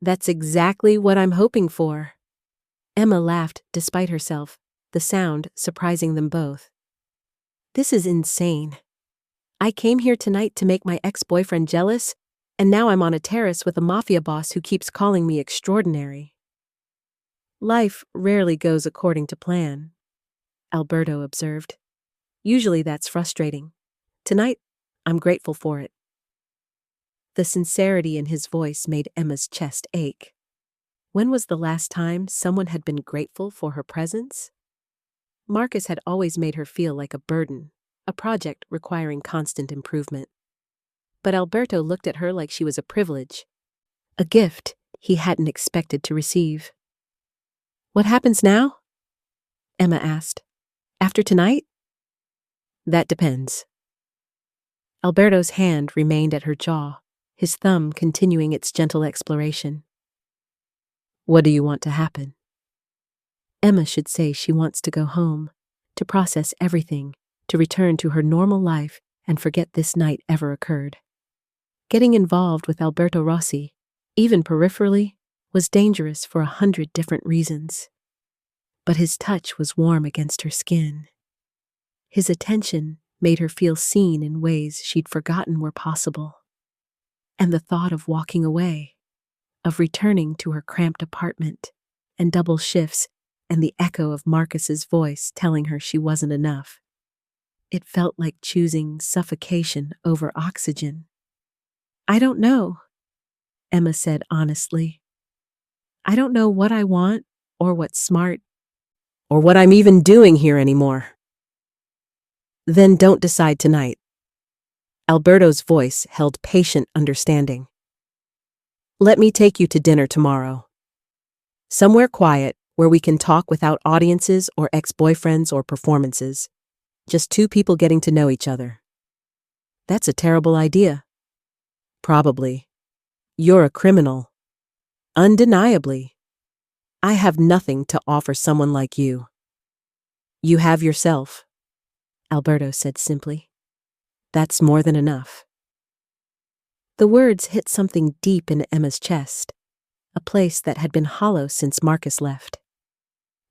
"That's exactly what I'm hoping for." Emma laughed despite herself, the sound surprising them both. "This is insane. I came here tonight to make my ex-boyfriend jealous, and now I'm on a terrace with a mafia boss who keeps calling me extraordinary." "Life rarely goes according to plan," Alberto observed. "Usually that's frustrating. Tonight, I'm grateful for it." The sincerity in his voice made Emma's chest ache. When was the last time someone had been grateful for her presence? Marcus had always made her feel like a burden, a project requiring constant improvement. But Alberto looked at her like she was a privilege, a gift he hadn't expected to receive. "What happens now?" Emma asked. "After tonight?" "That depends." Alberto's hand remained at her jaw, his thumb continuing its gentle exploration. "What do you want to happen?" Emma should say she wants to go home, to process everything, to return to her normal life and forget this night ever occurred. Getting involved with Alberto Rossi, even peripherally, was dangerous for 100 different reasons. But his touch was warm against her skin. His attention made her feel seen in ways she'd forgotten were possible. And the thought of walking away, of returning to her cramped apartment, and double shifts, and the echo of Marcus's voice telling her she wasn't enough. It felt like choosing suffocation over oxygen. "I don't know," Emma said honestly. "I don't know what I want, or what's smart, or what I'm even doing here anymore." "Then don't decide tonight." Alberto's voice held patient understanding. "Let me take you to dinner tomorrow. Somewhere quiet where we can talk without audiences or ex-boyfriends or performances. Just two people getting to know each other." "That's a terrible idea." "Probably. You're a criminal. Undeniably. I have nothing to offer someone like you." "You have yourself," Alberto said simply. "That's more than enough." The words hit something deep in Emma's chest, a place that had been hollow since Marcus left.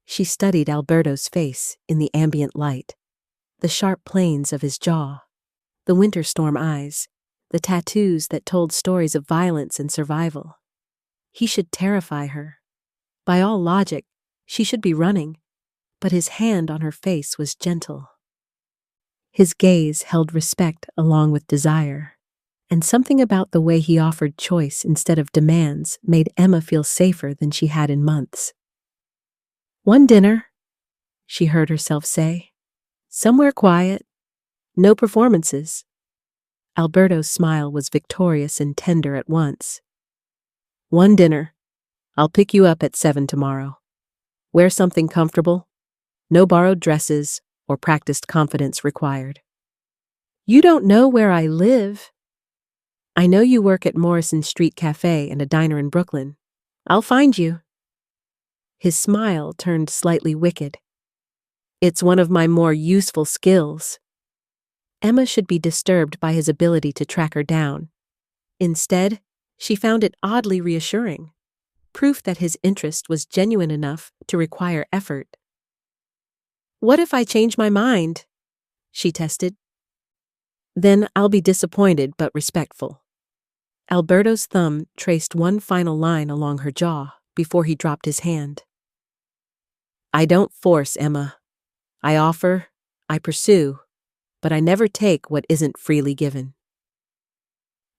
She studied Alberto's face in the ambient light, the sharp planes of his jaw, the winter storm eyes, the tattoos that told stories of violence and survival. He should terrify her. By all logic, she should be running, but his hand on her face was gentle. His gaze held respect along with desire, and something about the way he offered choice instead of demands made Emma feel safer than she had in months. "One dinner," she heard herself say. "Somewhere quiet. No performances." Alberto's smile was victorious and tender at once. "One dinner. I'll pick you up at 7 tomorrow. Wear something comfortable. No borrowed dresses or practiced confidence required." "You don't know where I live." "I know you work at Morrison Street Cafe and a diner in Brooklyn. I'll find you." His smile turned slightly wicked. "It's one of my more useful skills." Emma should be disturbed by his ability to track her down. Instead, she found it oddly reassuring, proof that his interest was genuine enough to require effort. "What if I change my mind?" she tested. "Then I'll be disappointed but respectful." Alberto's thumb traced one final line along her jaw before he dropped his hand. "I don't force, Emma. I offer, I pursue, but I never take what isn't freely given."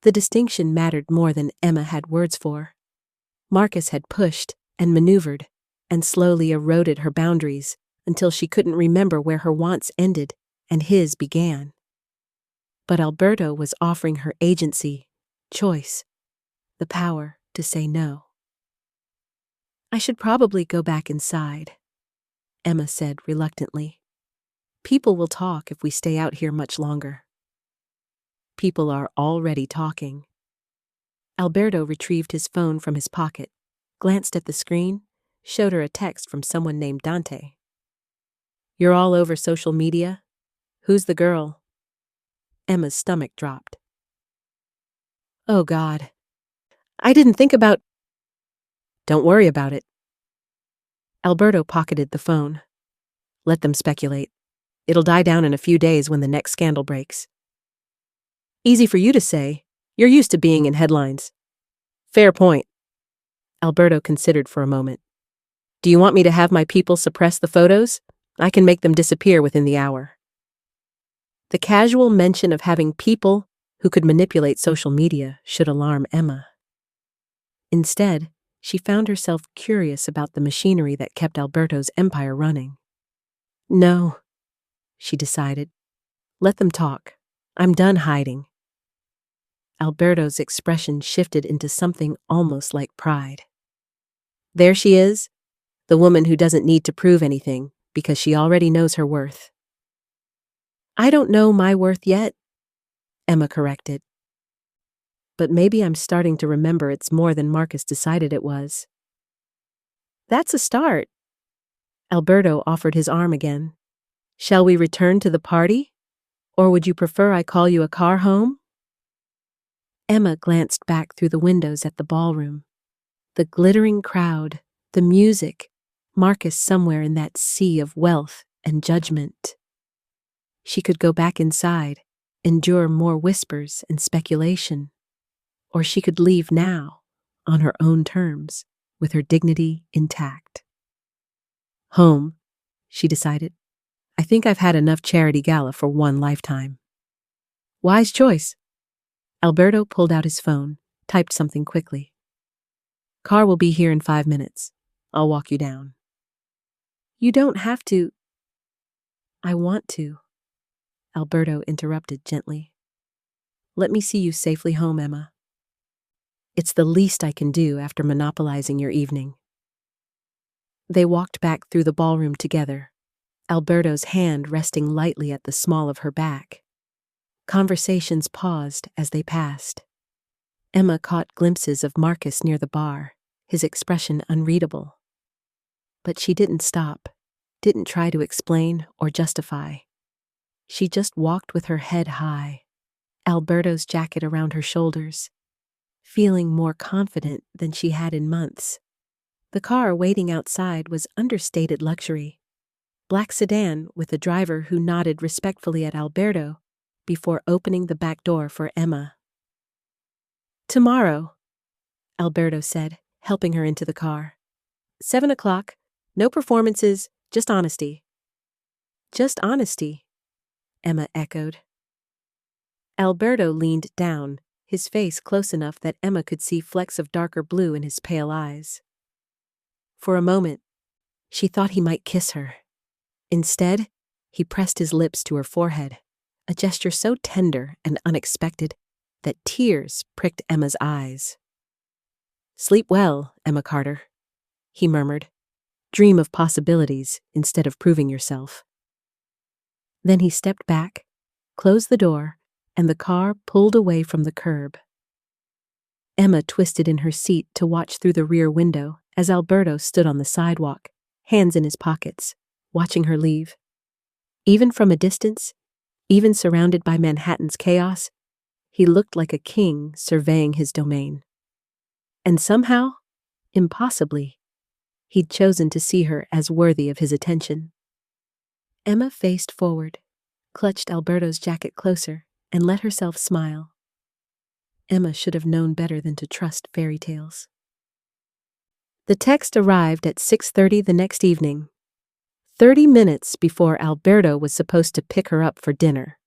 The distinction mattered more than Emma had words for. Marcus had pushed and maneuvered and slowly eroded her boundaries until she couldn't remember where her wants ended and his began. But Alberto was offering her agency, choice, the power to say no. "I should probably go back inside," Emma said reluctantly. "People will talk if we stay out here much longer." "People are already talking." Alberto retrieved his phone from his pocket, glanced at the screen, showed her a text from someone named Dante. "You're all over social media? Who's the girl?" Emma's stomach dropped. "Oh God. I didn't think about—" "Don't worry about it." Alberto pocketed the phone. "Let them speculate. It'll die down in a few days when the next scandal breaks." "Easy for you to say. You're used to being in headlines." "Fair point." Alberto considered for a moment. "Do you want me to have my people suppress the photos? I can make them disappear within the hour." The casual mention of having people who could manipulate social media should alarm Emma. Instead, she found herself curious about the machinery that kept Alberto's empire running. "No," she decided. "Let them talk. I'm done hiding." Alberto's expression shifted into something almost like pride. There she is, the woman who doesn't need to prove anything because she already knows her worth. "I don't know my worth yet," Emma corrected. "But maybe I'm starting to remember it's more than Marcus decided it was." "That's a start." Alberto offered his arm again. "Shall we return to the party? Or would you prefer I call you a car home?" Emma glanced back through the windows at the ballroom. The glittering crowd, the music, Marcus somewhere in that sea of wealth and judgment. She could go back inside, endure more whispers and speculation. Or she could leave now, on her own terms, with her dignity intact. "Home," she decided. "I think I've had enough charity gala for one lifetime." "Wise choice." Alberto pulled out his phone, typed something quickly. "Car will be here in 5 minutes. I'll walk you down." "You don't have to." "I want to," Alberto interrupted gently. "Let me see you safely home, Emma. It's the least I can do after monopolizing your evening." They walked back through the ballroom together, Alberto's hand resting lightly at the small of her back. Conversations paused as they passed. Emma caught glimpses of Marcus near the bar, his expression unreadable. But she didn't stop, didn't try to explain or justify. She just walked with her head high, Alberto's jacket around her shoulders, feeling more confident than she had in months. The car waiting outside was understated luxury. Black sedan with a driver who nodded respectfully at Alberto before opening the back door for Emma. "Tomorrow," Alberto said, helping her into the car. 7 o'clock, no performances, just honesty." "Just honesty," Emma echoed. Alberto leaned down, his face close enough that Emma could see flecks of darker blue in his pale eyes. For a moment, she thought he might kiss her. Instead, he pressed his lips to her forehead, a gesture so tender and unexpected that tears pricked Emma's eyes. "Sleep well, Emma Carter," he murmured. "Dream of possibilities instead of proving yourself." Then he stepped back, closed the door, and the car pulled away from the curb. Emma twisted in her seat to watch through the rear window as Alberto stood on the sidewalk, hands in his pockets, watching her leave. Even from a distance, Even surrounded by Manhattan's chaos, he looked like a king surveying his domain. And somehow, impossibly, he'd chosen to see her as worthy of his attention. Emma faced forward, clutched Alberto's jacket closer, and let herself smile. Emma should have known better than to trust fairy tales. The text arrived at 6:30 the next evening, 30 minutes before Alberto was supposed to pick her up for dinner.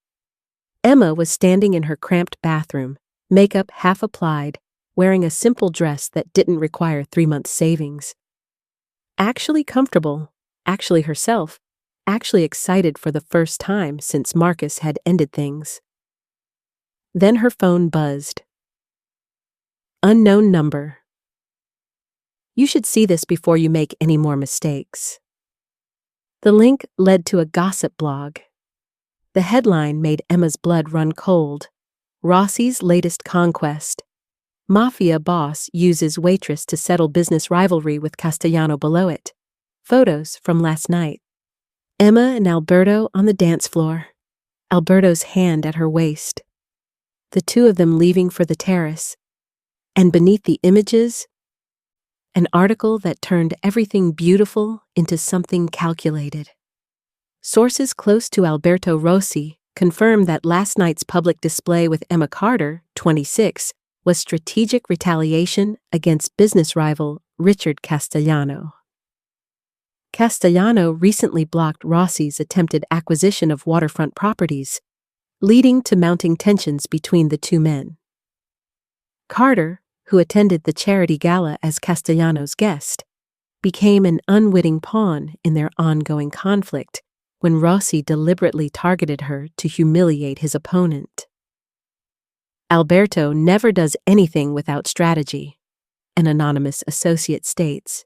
Emma was standing in her cramped bathroom, makeup half applied, wearing a simple dress that didn't require 3 months' savings. Actually comfortable, actually herself, actually excited for the first time since Marcus had ended things. Then her phone buzzed. Unknown number. You should see this before you make any more mistakes. The link led to a gossip blog. The headline made Emma's blood run cold. Rossi's latest conquest. Mafia boss uses waitress to settle business rivalry with Castellano below it. Photos from last night. Emma and Alberto on the dance floor. Alberto's hand at her waist. The two of them leaving for the terrace. And beneath the images, an article that turned everything beautiful into something calculated. Sources close to Alberto Rossi confirmed that last night's public display with Emma Carter, 26, was strategic retaliation against business rival Richard Castellano. Castellano recently blocked Rossi's attempted acquisition of waterfront properties, leading to mounting tensions between the two men. Carter, who attended the charity gala as Castellano's guest, became an unwitting pawn in their ongoing conflict when Rossi deliberately targeted her to humiliate his opponent. Alberto never does anything without strategy, an anonymous associate states.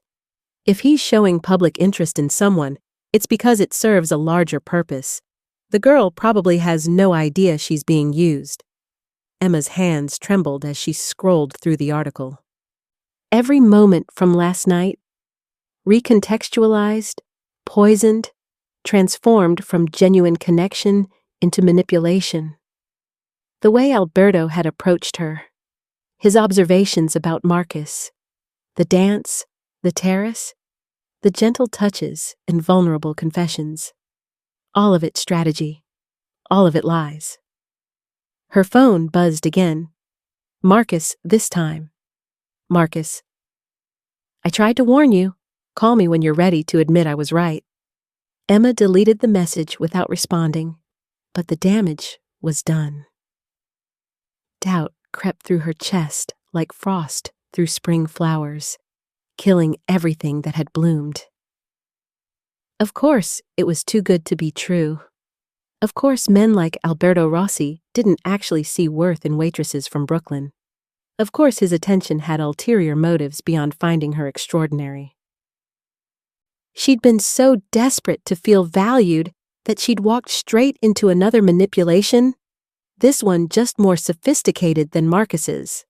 If he's showing public interest in someone, it's because it serves a larger purpose. The girl probably has no idea she's being used. Emma's hands trembled as she scrolled through the article. Every moment from last night, recontextualized, poisoned, transformed from genuine connection into manipulation. The way Alberto had approached her, his observations about Marcus, the dance, the terrace, the gentle touches and vulnerable confessions. All of it strategy, all of it lies. Her phone buzzed again. Marcus this time. Marcus. I tried to warn you. Call me when you're ready to admit I was right. Emma deleted the message without responding, but the damage was done. Doubt crept through her chest like frost through spring flowers, killing everything that had bloomed. Of course, it was too good to be true. Of course, men like Alberto Rossi didn't actually see worth in waitresses from Brooklyn. Of course, his attention had ulterior motives beyond finding her extraordinary. She'd been so desperate to feel valued that she'd walked straight into another manipulation, this one just more sophisticated than Marcus's.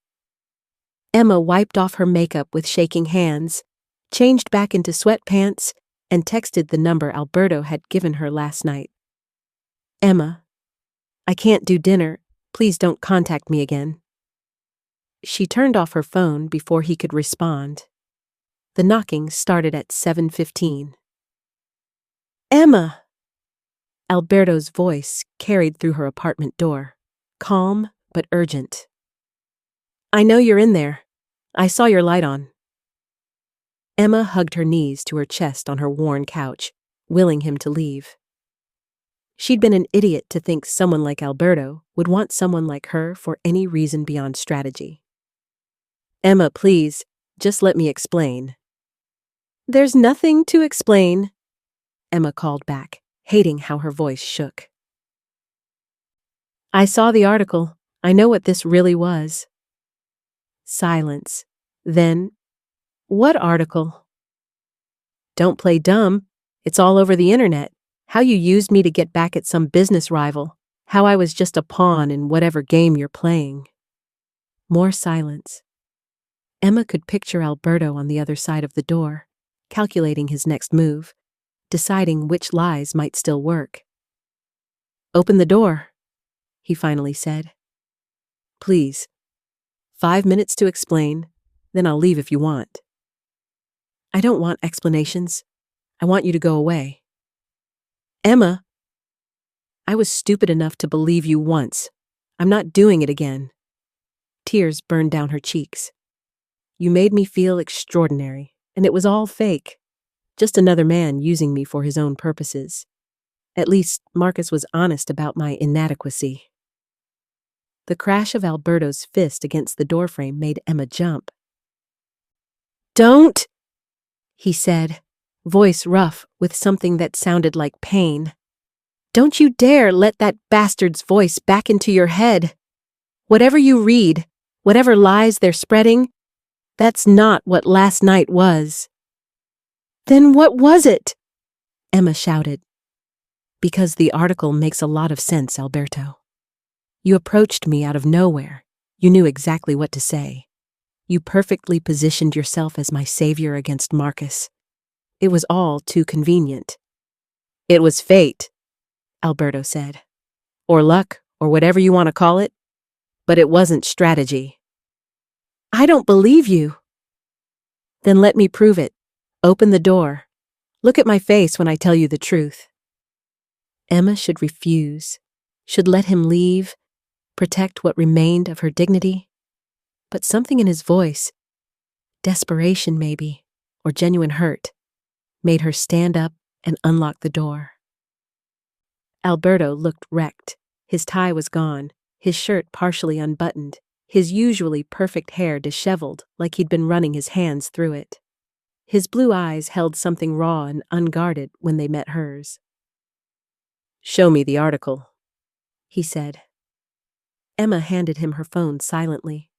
Emma wiped off her makeup with shaking hands, changed back into sweatpants, and texted the number Alberto had given her last night. Emma, I can't do dinner. Please don't contact me again. She turned off her phone before he could respond. The knocking started at 7:15. Emma! Alberto's voice carried through her apartment door, calm but urgent. I know you're in there. I saw your light on. Emma hugged her knees to her chest on her worn couch, willing him to leave. She'd been an idiot to think someone like Alberto would want someone like her for any reason beyond strategy. Emma, please, just let me explain. There's nothing to explain, Emma called back, hating how her voice shook. I saw the article. I know what this really was. Silence. Then, what article? Don't play dumb. It's all over the internet. How you used me to get back at some business rival. How I was just a pawn in whatever game you're playing. More silence. Emma could picture Alberto on the other side of the door, calculating his next move, deciding which lies might still work. Open the door, he finally said. Please. 5 minutes to explain, then I'll leave if you want. I don't want explanations. I want you to go away. Emma, I was stupid enough to believe you once. I'm not doing it again. Tears burned down her cheeks. You made me feel extraordinary, and it was all fake. Just another man using me for his own purposes. At least, Marcus was honest about my inadequacy. The crash of Alberto's fist against the doorframe made Emma jump. Don't, he said, voice rough with something that sounded like pain. Don't you dare let that bastard's voice back into your head. Whatever you read, whatever lies they're spreading, that's not what last night was. Then what was it? Emma shouted. Because the article makes a lot of sense, Alberto. You approached me out of nowhere. You knew exactly what to say. You perfectly positioned yourself as my savior against Marcus. It was all too convenient. It was fate, Alberto said. Or luck, or whatever you want to call it. But it wasn't strategy. I don't believe you. Then let me prove it. Open the door. Look at my face when I tell you the truth. Emma should refuse, should let him leave, protect what remained of her dignity. But something in his voice, desperation maybe, or genuine hurt, made her stand up and unlock the door. Alberto looked wrecked. His tie was gone, his shirt partially unbuttoned, his usually perfect hair disheveled like he'd been running his hands through it. His blue eyes held something raw and unguarded when they met hers. Show me the article, he said. Emma handed him her phone silently,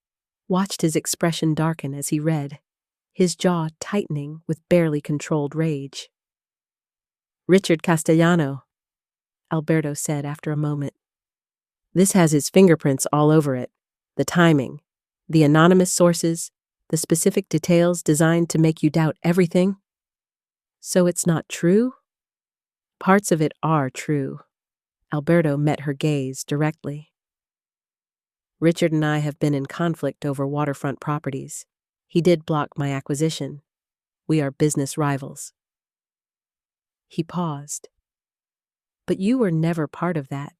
watched his expression darken as he read, his jaw tightening with barely controlled rage. Richard Castellano, Alberto said after a moment. This has his fingerprints all over it, the timing, the anonymous sources, the specific details designed to make you doubt everything. So it's not true? Parts of it are true. Alberto met her gaze directly. Richard and I have been in conflict over waterfront properties. He did block my acquisition. We are business rivals. He paused. But you were never part of that.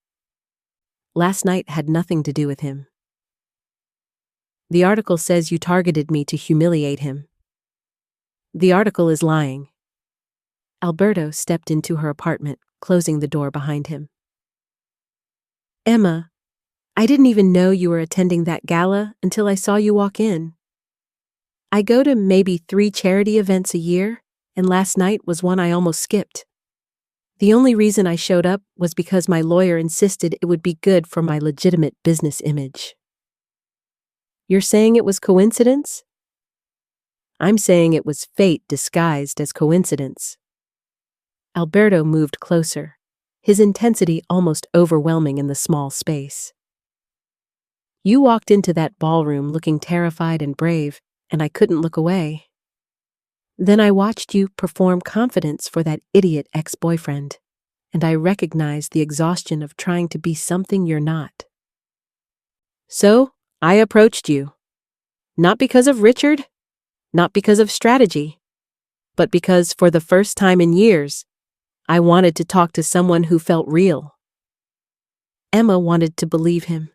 Last night had nothing to do with him. The article says you targeted me to humiliate him. The article is lying. Alberto stepped into her apartment, closing the door behind him. Emma, I didn't even know you were attending that gala until I saw you walk in. I go to maybe 3 charity events a year, and last night was one I almost skipped. The only reason I showed up was because my lawyer insisted it would be good for my legitimate business image. You're saying it was coincidence? I'm saying it was fate disguised as coincidence. Alberto moved closer, his intensity almost overwhelming in the small space. You walked into that ballroom looking terrified and brave, and I couldn't look away. Then I watched you perform confidence for that idiot ex-boyfriend, and I recognized the exhaustion of trying to be something you're not. So, I approached you. Not because of Richard, not because of strategy, but because for the first time in years, I wanted to talk to someone who felt real. Emma wanted to believe him.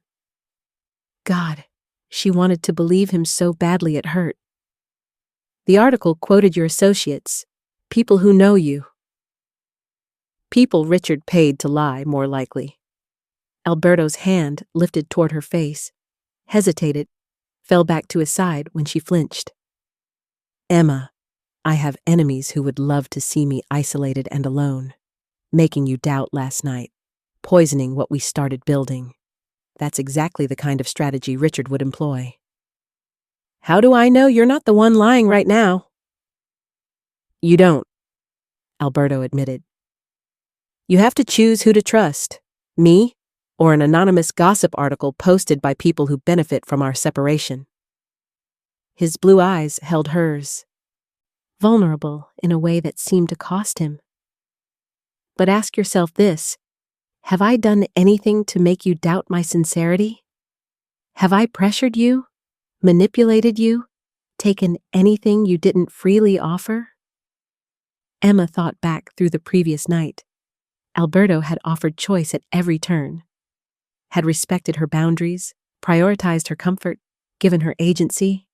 God, she wanted to believe him so badly it hurt. The article quoted your associates, people who know you. People Richard paid to lie, more likely. Alberto's hand lifted toward her face, hesitated, fell back to his side when she flinched. Emma, I have enemies who would love to see me isolated and alone, making you doubt last night, poisoning what we started building. That's exactly the kind of strategy Richard would employ. How do I know you're not the one lying right now? You don't, Alberto admitted. You have to choose who to trust, me or an anonymous gossip article posted by people who benefit from our separation. His blue eyes held hers, vulnerable in a way that seemed to cost him. But ask yourself this, Have I done anything to make you doubt my sincerity? Have I pressured you, manipulated you, taken anything you didn't freely offer? Emma thought back through the previous night. Alberto had offered choice at every turn, had respected her boundaries, prioritized her comfort, given her agency.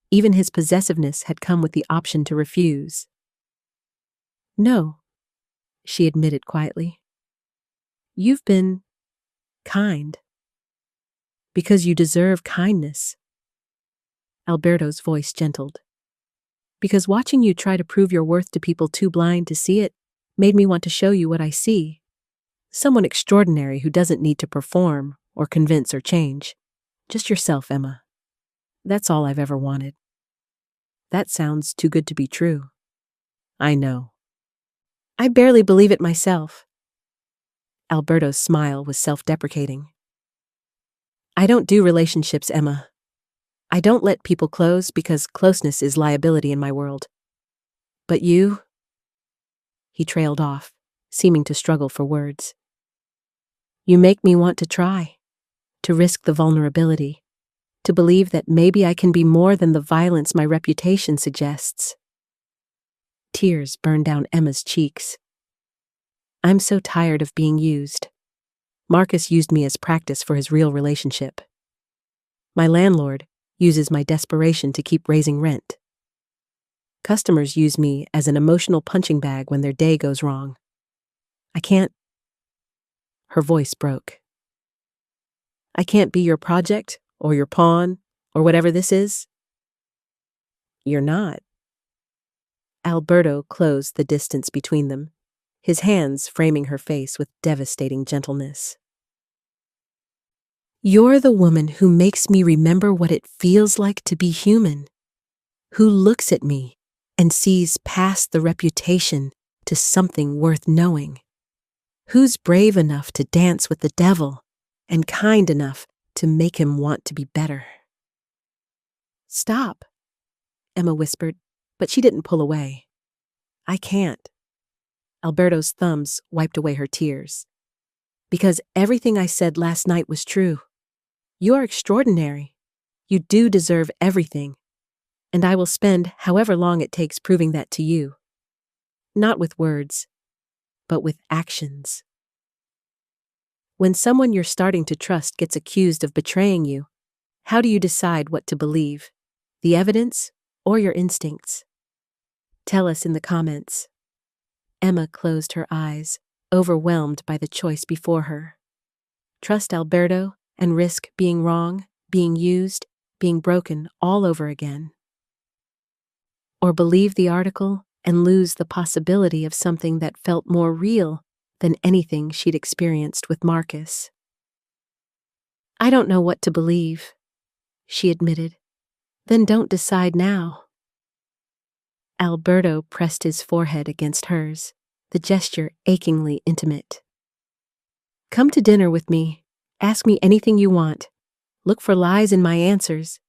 Even his possessiveness had come with the option to refuse. No, she admitted quietly. You've been kind. Because you deserve kindness. Alberto's voice gentled. Because watching you try to prove your worth to people too blind to see it made me want to show you what I see. Someone extraordinary who doesn't need to perform or convince or change. Just yourself, Emma. That's all I've ever wanted. That sounds too good to be true. I know. I barely believe it myself. Alberto's smile was self-deprecating. I don't do relationships, Emma. I don't let people close because closeness is liability in my world. But you? He trailed off, seeming to struggle for words. You make me want to try, to risk the vulnerability, to believe that maybe I can be more than the violence my reputation suggests. Tears burned down Emma's cheeks. I'm so tired of being used. Marcus used me as practice for his real relationship. My landlord uses my desperation to keep raising rent. Customers use me as an emotional punching bag when their day goes wrong. I can't. Her voice broke. I can't be your project, or your pawn, or whatever this is. You're not. Alberto closed the distance between them, his hands framing her face with devastating gentleness. You're the woman who makes me remember what it feels like to be human, who looks at me and sees past the reputation to something worth knowing, who's brave enough to dance with the devil and kind enough to make him want to be better. Stop, Emma whispered, but she didn't pull away. I can't. Alberto's thumbs wiped away her tears. Because everything I said last night was true. You are extraordinary. You do deserve everything. And I will spend however long it takes proving that to you. Not with words, but with actions. When someone you're starting to trust gets accused of betraying you, how do you decide what to believe? The evidence or your instincts? Tell us in the comments. Emma closed her eyes, overwhelmed by the choice before her. Trust Alberto and risk being wrong, being used, being broken all over again. Or believe the article and lose the possibility of something that felt more real than anything she'd experienced with Marcus. I don't know what to believe, she admitted. Then don't decide now. Alberto pressed his forehead against hers, the gesture achingly intimate. Come to dinner with me. Ask me anything you want. Look for lies in my answers.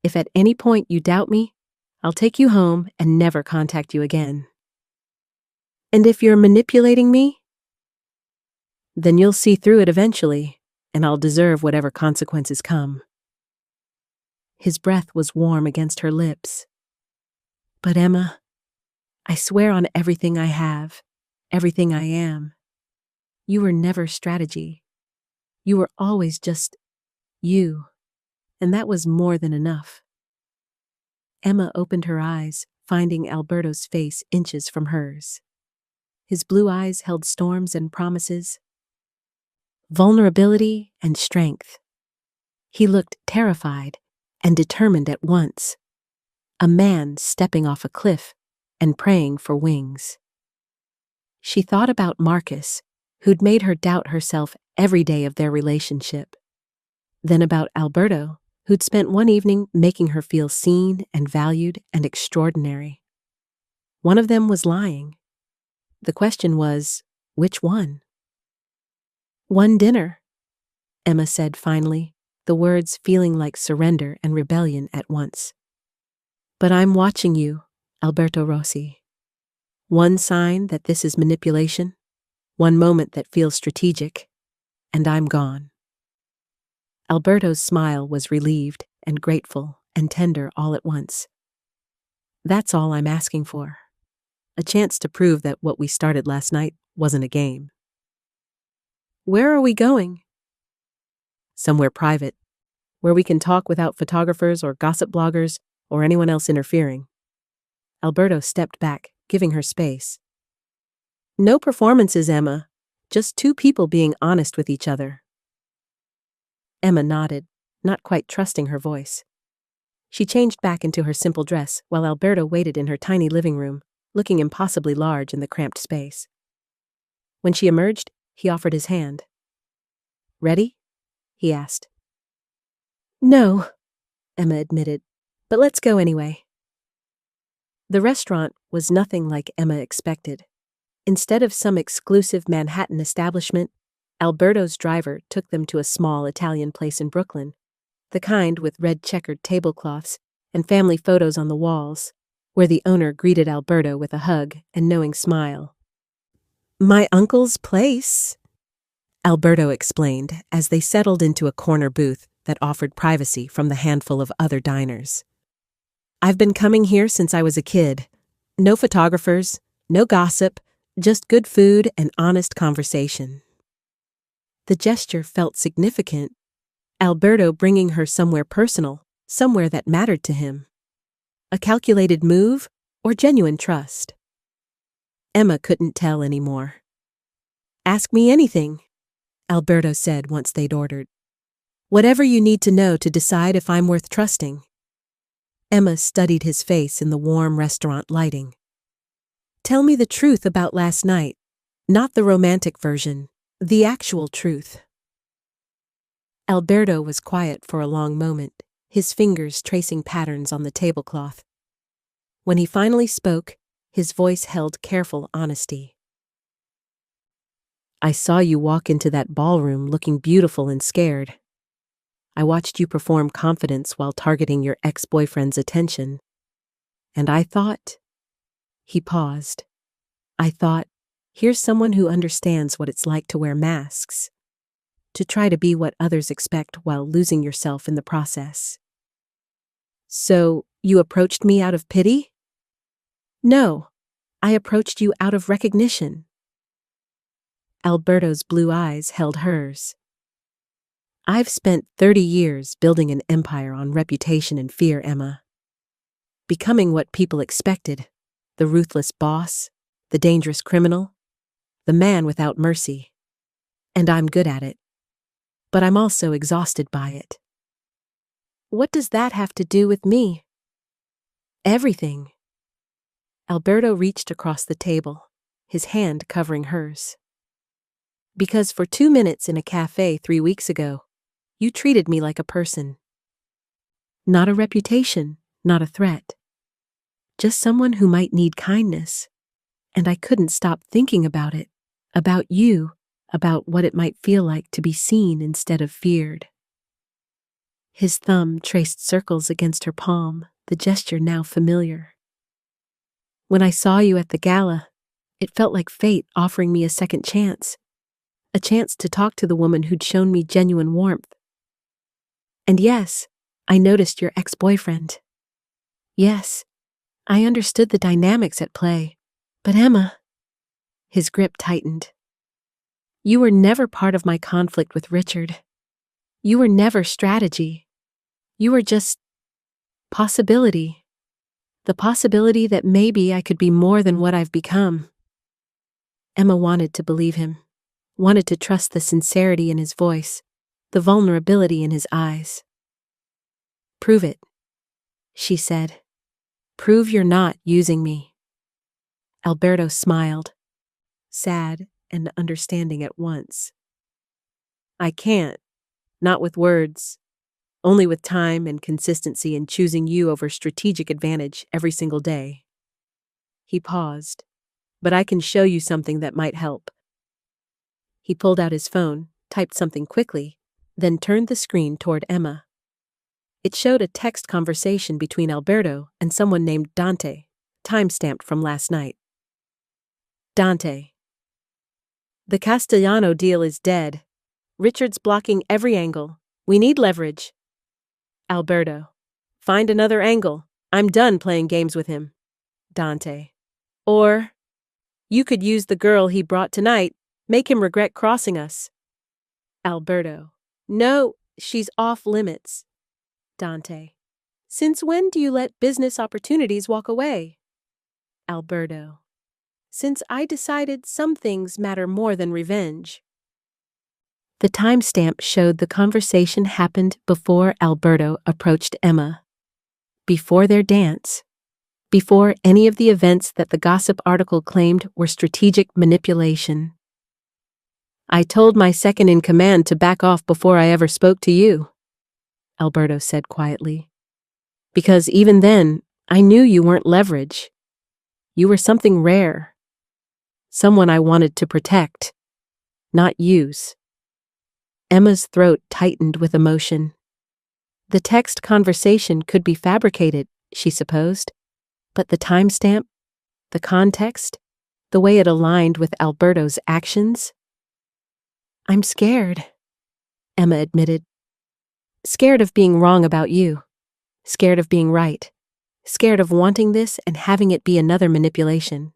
If at any point you doubt me, I'll take you home and never contact you again. And if you're manipulating me, then you'll see through it eventually, and I'll deserve whatever consequences come. His breath was warm against her lips. But Emma, I swear on everything I have, everything I am. You were never strategy. You were always just you, and that was more than enough. Emma opened her eyes, finding Alberto's face inches from hers. His blue eyes held storms and promises, vulnerability and strength. He looked terrified and determined at once, a man stepping off a cliff and praying for wings. She thought about Marcus, who'd made her doubt herself every day of their relationship. Then about Alberto, who'd spent one evening making her feel seen and valued and extraordinary. One of them was lying. The question was, which one? One dinner, Emma said finally, the words feeling like surrender and rebellion at once. But I'm watching you, Alberto Rossi. One sign that this is manipulation, One moment that feels strategic, and I'm gone. Alberto's smile was relieved and grateful and tender all at once. That's all I'm asking for. A chance to prove that what we started last night wasn't a game. Where are we going? Somewhere private, where we can talk without photographers or gossip bloggers or anyone else interfering. Alberto stepped back, giving her space. No performances, Emma. Just two people being honest with each other. Emma nodded, not quite trusting her voice. She changed back into her simple dress while Alberto waited in her tiny living room, looking impossibly large in the cramped space. When she emerged, he offered his hand. Ready? He asked. No, Emma admitted, but let's go anyway. The restaurant was nothing like Emma expected. Instead of some exclusive Manhattan establishment, Alberto's driver took them to a small Italian place in Brooklyn, the kind with red checkered tablecloths and family photos on the walls, where the owner greeted Alberto with a hug and knowing smile. My uncle's place, Alberto explained as they settled into a corner booth that offered privacy from the handful of other diners. I've been coming here since I was a kid. No photographers, no gossip, just good food and honest conversation. The gesture felt significant, Alberto bringing her somewhere personal, somewhere that mattered to him. A calculated move or genuine trust? Emma couldn't tell anymore. Ask me anything, Alberto said once they'd ordered. Whatever you need to know to decide if I'm worth trusting. Emma studied his face in the warm restaurant lighting. Tell me the truth about last night, not the romantic version, the actual truth. Alberto was quiet for a long moment, his fingers tracing patterns on the tablecloth. When he finally spoke, his voice held careful honesty. I saw you walk into that ballroom looking beautiful and scared. I watched you perform confidence while targeting your ex-boyfriend's attention. And I thought... He paused. I thought, here's someone who understands what it's like to wear masks. To try to be what others expect while losing yourself in the process. So, you approached me out of pity? No, I approached you out of recognition. Alberto's blue eyes held hers. I've spent 30 years building an empire on reputation and fear, Emma. Becoming what people expected, the ruthless boss, the dangerous criminal, the man without mercy. And I'm good at it. But I'm also exhausted by it. What does that have to do with me? Everything. Alberto reached across the table, his hand covering hers. Because for 2 minutes in a cafe 3 weeks ago, you treated me like a person. Not a reputation, not a threat. Just someone who might need kindness. And I couldn't stop thinking about it, about you, about what it might feel like to be seen instead of feared. His thumb traced circles against her palm, the gesture now familiar. When I saw you at the gala, it felt like fate offering me a second chance. A chance to talk to the woman who'd shown me genuine warmth. And yes, I noticed your ex-boyfriend. Yes, I understood the dynamics at play. But Emma, his grip tightened. You were never part of my conflict with Richard. You were never strategy. You were just possibility. The possibility that maybe I could be more than what I've become. Emma wanted to believe him, wanted to trust the sincerity in his voice, the vulnerability in his eyes. Prove it, she said. Prove you're not using me. Alberto smiled, sad and understanding at once. I can't, not with words, only with time and consistency in choosing you over strategic advantage every single day. He paused, but I can show you something that might help. He pulled out his phone, typed something quickly, then turned the screen toward Emma. It showed a text conversation between Alberto and someone named Dante, time-stamped from last night. Dante. The Castellano deal is dead. Richard's blocking every angle. We need leverage. Alberto. Find another angle. I'm done playing games with him. Dante. Or, you could use the girl he brought tonight. Make him regret crossing us. Alberto. No, she's off limits. Dante. Since when do you let business opportunities walk away? Alberto. Since I decided some things matter more than revenge. The timestamp showed the conversation happened before Alberto approached Emma. Before their dance. Before any of the events that the gossip article claimed were strategic manipulation. I told my second-in-command to back off before I ever spoke to you, Alberto said quietly. Because even then, I knew you weren't leverage. You were something rare. Someone I wanted to protect, not use. Emma's throat tightened with emotion. The text conversation could be fabricated, she supposed, but the timestamp, the context, the way it aligned with Alberto's actions. I'm scared, Emma admitted. Scared of being wrong about you. Scared of being right. Scared of wanting this and having it be another manipulation.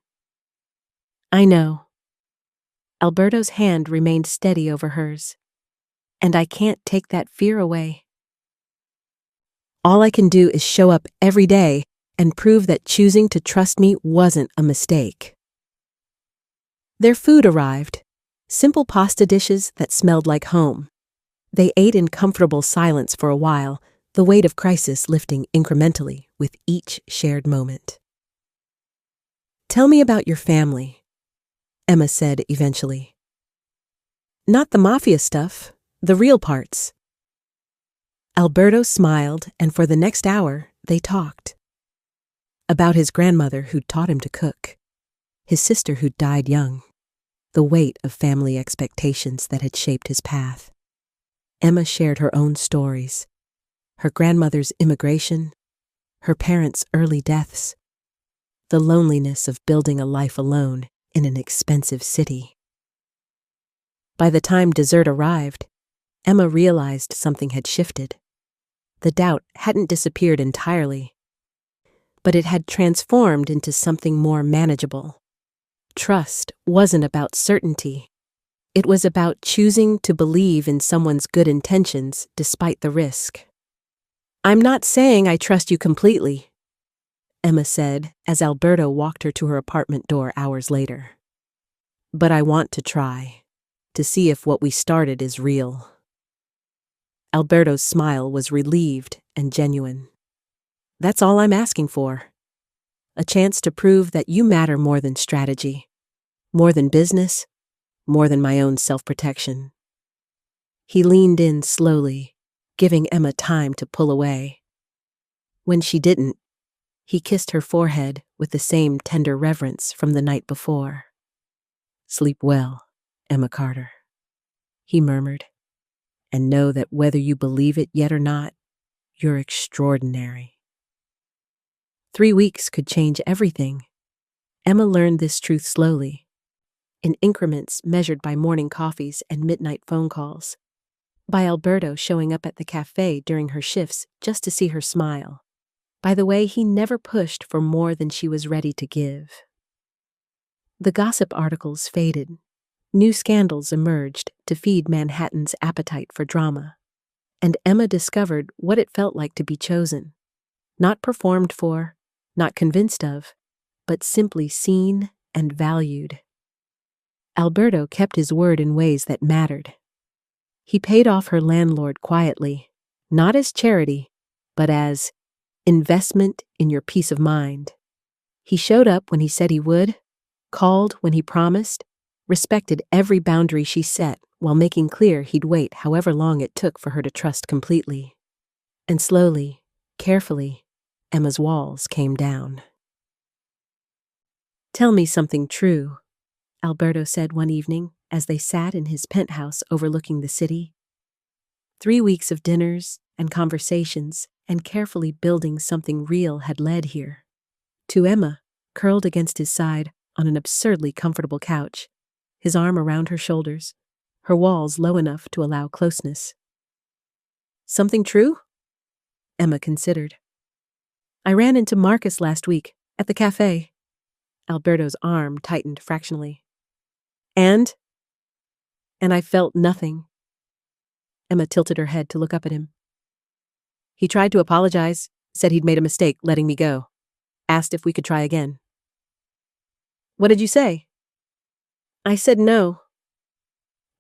I know. Alberto's hand remained steady over hers. And I can't take that fear away. All I can do is show up every day and prove that choosing to trust me wasn't a mistake. Their food arrived. Simple pasta dishes that smelled like home. They ate in comfortable silence for a while, the weight of crisis lifting incrementally with each shared moment. Tell me about your family, Emma said eventually. Not the mafia stuff, the real parts. Alberto smiled, and for the next hour, they talked. About his grandmother who'd taught him to cook, his sister who'd died young, the weight of family expectations that had shaped his path. Emma shared her own stories, her grandmother's immigration, her parents' early deaths, the loneliness of building a life alone in an expensive city. By the time dessert arrived, Emma realized something had shifted. The doubt hadn't disappeared entirely, but it had transformed into something more manageable. Trust wasn't about certainty. It was about choosing to believe in someone's good intentions despite the risk. I'm not saying I trust you completely, Emma said as Alberto walked her to her apartment door hours later. But I want to try, to see if what we started is real. Alberto's smile was relieved and genuine. That's all I'm asking for. A chance to prove that you matter more than strategy, more than business, more than my own self-protection. He leaned in slowly, giving Emma time to pull away. When she didn't, he kissed her forehead with the same tender reverence from the night before. Sleep well, Emma Carter, he murmured, and know that whether you believe it yet or not, you're extraordinary. 3 weeks could change everything. Emma learned this truth slowly, in increments measured by morning coffees and midnight phone calls, by Alberto showing up at the cafe during her shifts just to see her smile, by the way he never pushed for more than she was ready to give. The gossip articles faded. New scandals emerged to feed Manhattan's appetite for drama, and Emma discovered what it felt like to be chosen, not performed for, not convinced of, but simply seen and valued. Alberto kept his word in ways that mattered. He paid off her landlord quietly, not as charity, but as investment in your peace of mind. He showed up when he said he would, called when he promised, respected every boundary she set while making clear he'd wait however long it took for her to trust completely. And slowly, carefully, Emma's walls came down. Tell me something true, Alberto said one evening as they sat in his penthouse overlooking the city. 3 weeks of dinners and conversations and carefully building something real had led here. To Emma, curled against his side on an absurdly comfortable couch, his arm around her shoulders, her walls low enough to allow closeness. Something true? Emma considered. I ran into Marcus last week, at the cafe. Alberto's arm tightened fractionally. And I felt nothing. Emma tilted her head to look up at him. He tried to apologize, said he'd made a mistake letting me go, asked if we could try again. What did you say? I said no.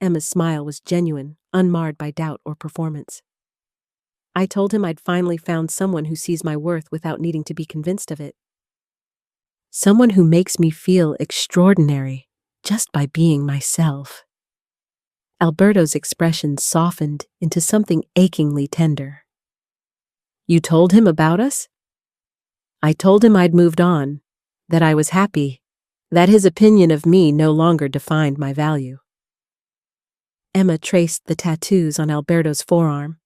Emma's smile was genuine, unmarred by doubt or performance. I told him I'd finally found someone who sees my worth without needing to be convinced of it. Someone who makes me feel extraordinary just by being myself. Alberto's expression softened into something achingly tender. You told him about us? I told him I'd moved on, that I was happy, that his opinion of me no longer defined my value. Emma traced the tattoos on Alberto's forearm,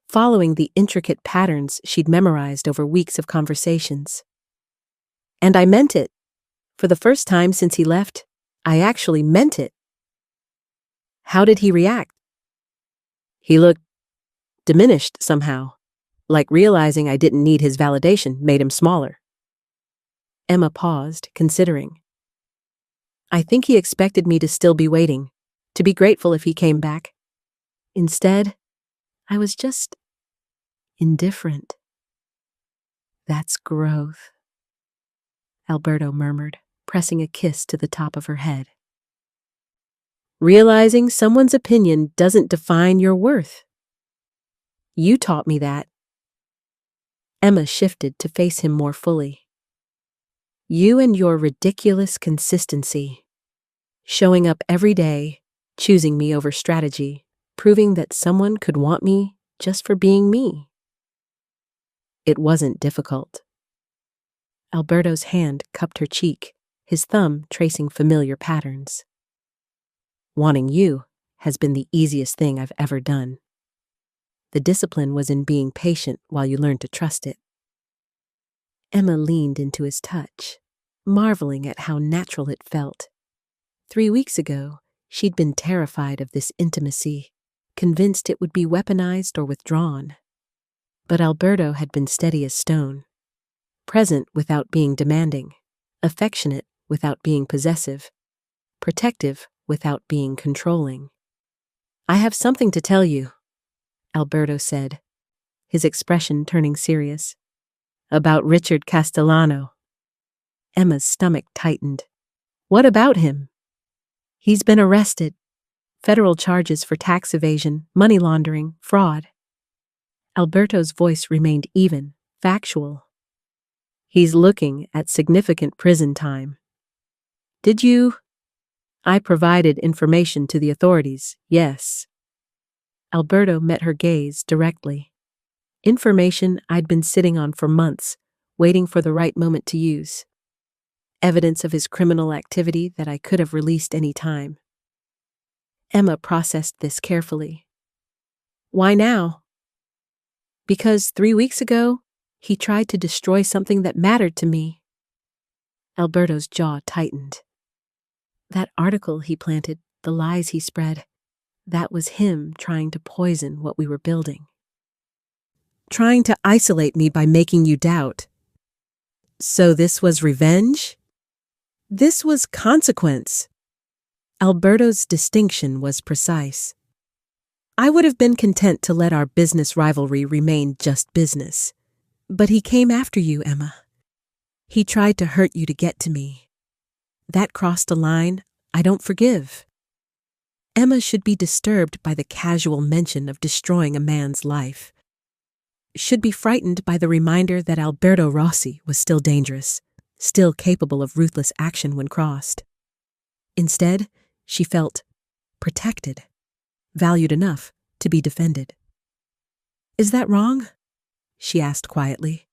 following the intricate patterns she'd memorized over weeks of conversations. And I meant it. For the first time since he left, I actually meant it. How did he react? He looked diminished somehow, like realizing I didn't need his validation made him smaller. Emma paused, considering. I think he expected me to still be waiting, to be grateful if he came back. Instead, I was just indifferent. That's growth, Alberto murmured, pressing a kiss to the top of her head. Realizing someone's opinion doesn't define your worth. You taught me that. Emma shifted to face him more fully. You and your ridiculous consistency. Showing up every day, choosing me over strategy, proving that someone could want me just for being me. It wasn't difficult. Alberto's hand cupped her cheek, his thumb tracing familiar patterns. Wanting you has been the easiest thing I've ever done. The discipline was in being patient while you learned to trust it. Emma leaned into his touch, marveling at how natural it felt. 3 weeks ago, she'd been terrified of this intimacy, convinced it would be weaponized or withdrawn. But Alberto had been steady as stone, present without being demanding, affectionate without being possessive, protective without being controlling. I have something to tell you, Alberto said, his expression turning serious. About Richard Castellano. Emma's stomach tightened. What about him? He's been arrested. Federal charges for tax evasion, money laundering, fraud. Alberto's voice remained even, factual. He's looking at significant prison time. Did you? I provided information to the authorities, yes. Alberto met her gaze directly. Information I'd been sitting on for months, waiting for the right moment to use. Evidence of his criminal activity that I could have released any time. Emma processed this carefully. Why now? Because 3 weeks ago, he tried to destroy something that mattered to me. Alberto's jaw tightened. That article he planted, the lies he spread, that was him trying to poison what we were building. Trying to isolate me by making you doubt. So this was revenge? This was consequence. Alberto's distinction was precise. I would have been content to let our business rivalry remain just business. But he came after you, Emma. He tried to hurt you to get to me. That crossed a line I don't forgive. Emma should be disturbed by the casual mention of destroying a man's life. Should be frightened by the reminder that Alberto Rossi was still dangerous, still capable of ruthless action when crossed. Instead, she felt protected, valued enough to be defended. Is that wrong? She asked quietly.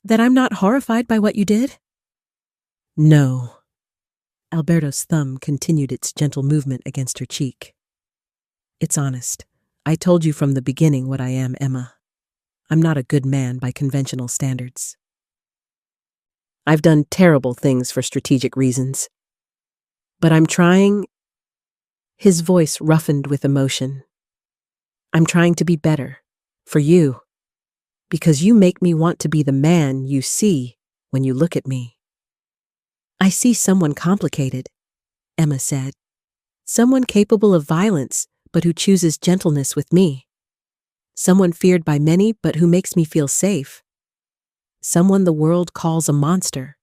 That I'm not horrified by what you did? No. Alberto's thumb continued its gentle movement against her cheek. It's honest. I told you from the beginning what I am, Emma. I'm not a good man by conventional standards. I've done terrible things for strategic reasons. But I'm trying. His voice roughened with emotion. I'm trying to be better. For you. Because you make me want to be the man you see when you look at me. I see someone complicated, Emma said. Someone capable of violence, but who chooses gentleness with me. Someone feared by many, but who makes me feel safe. Someone the world calls a monster,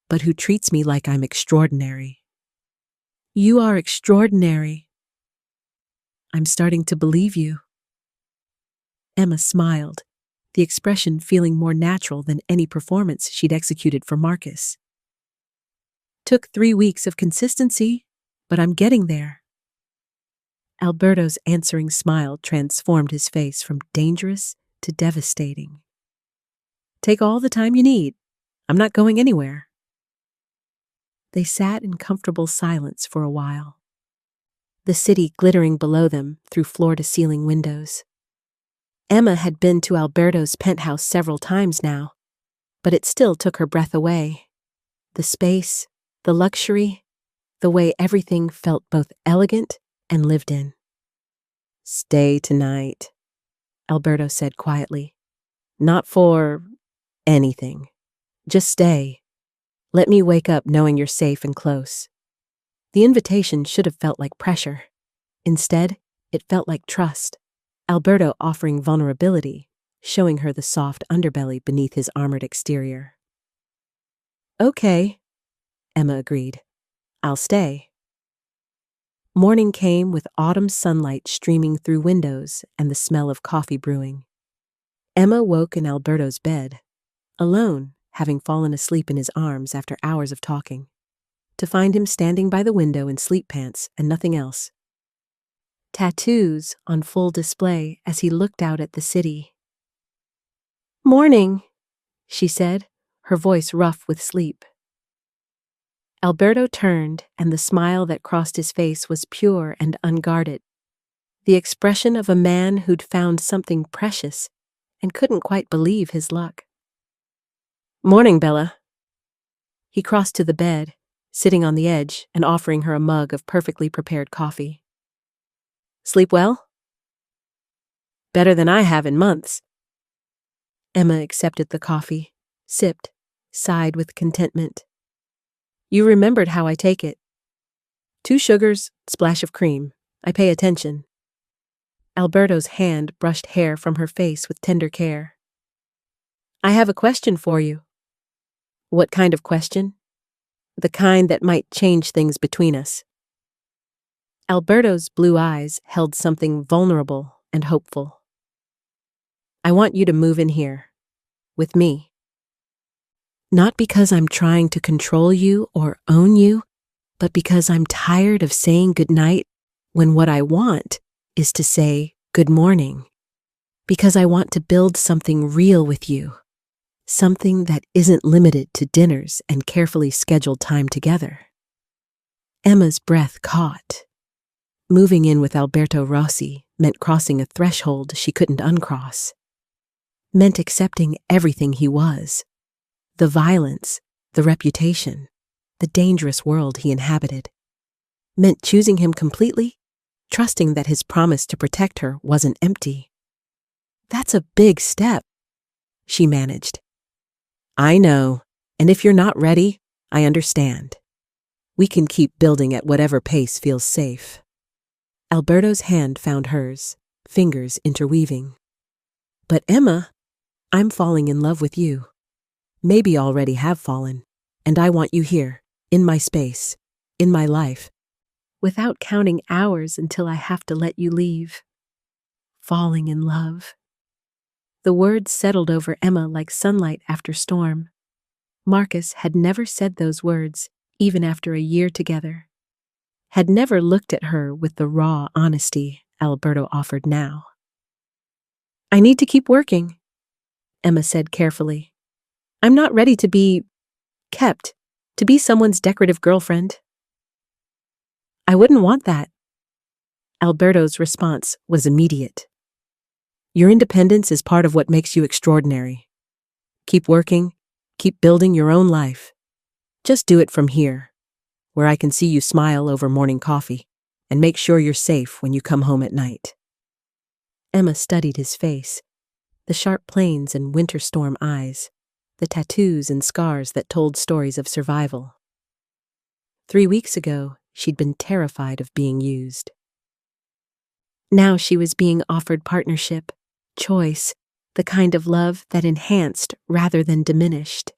but who treats me like I'm extraordinary. You are extraordinary. I'm starting to believe you. Emma smiled, the expression feeling more natural than any performance she'd executed for Marcus. Took 3 weeks of consistency, but I'm getting there. Alberto's answering smile transformed his face from dangerous to devastating. Take all the time you need. I'm not going anywhere. They sat in comfortable silence for a while, the city glittering below them through floor-to-ceiling windows. Emma had been to Alberto's penthouse several times now, but it still took her breath away. The space, the luxury, the way everything felt both elegant and lived in. Stay tonight, Alberto said quietly. Not for anything. Just stay. Let me wake up knowing you're safe and close. The invitation should have felt like pressure. Instead, it felt like trust. Alberto offering vulnerability, showing her the soft underbelly beneath his armored exterior. Okay, Emma agreed. I'll stay. Morning came with autumn sunlight streaming through windows and the smell of coffee brewing. Emma woke in Alberto's bed, alone, having fallen asleep in his arms after hours of talking, to find him standing by the window in sleep pants and nothing else. Tattoos on full display as he looked out at the city. Morning, she said, her voice rough with sleep. Alberto turned, and the smile that crossed his face was pure and unguarded, the expression of a man who'd found something precious and couldn't quite believe his luck. Morning, Bella. He crossed to the bed, sitting on the edge and offering her a mug of perfectly prepared coffee. Sleep well? Better than I have in months. Emma accepted the coffee, sipped, sighed with contentment. You remembered how I take it. 2 sugars, splash of cream. I pay attention. Alberto's hand brushed hair from her face with tender care. I have a question for you. What kind of question? The kind that might change things between us. Alberto's blue eyes held something vulnerable and hopeful. I want you to move in here, with me. Not because I'm trying to control you or own you, but because I'm tired of saying goodnight when what I want is to say good morning. Because I want to build something real with you, something that isn't limited to dinners and carefully scheduled time together. Emma's breath caught. Moving in with Alberto Rossi meant crossing a threshold she couldn't uncross. Meant accepting everything he was. The violence, the reputation, the dangerous world he inhabited. Meant choosing him completely, trusting that his promise to protect her wasn't empty. That's a big step, she managed. I know, and if you're not ready, I understand. We can keep building at whatever pace feels safe. Alberto's hand found hers, fingers interweaving. But Emma, I'm falling in love with you. Maybe already have fallen, and I want you here, in my space, in my life, without counting hours until I have to let you leave. Falling in love. The words settled over Emma like sunlight after storm. Marcus had never said those words, even after a year together. Had never looked at her with the raw honesty Alberto offered now. I need to keep working, Emma said carefully. I'm not ready to be kept, to be someone's decorative girlfriend. I wouldn't want that. Alberto's response was immediate. Your independence is part of what makes you extraordinary. Keep working, keep building your own life. Just do it from here, where I can see you smile over morning coffee and make sure you're safe when you come home at night." Emma studied his face, the sharp planes and winter storm eyes, the tattoos and scars that told stories of survival. 3 weeks ago, she'd been terrified of being used. Now she was being offered partnership, choice, the kind of love that enhanced rather than diminished.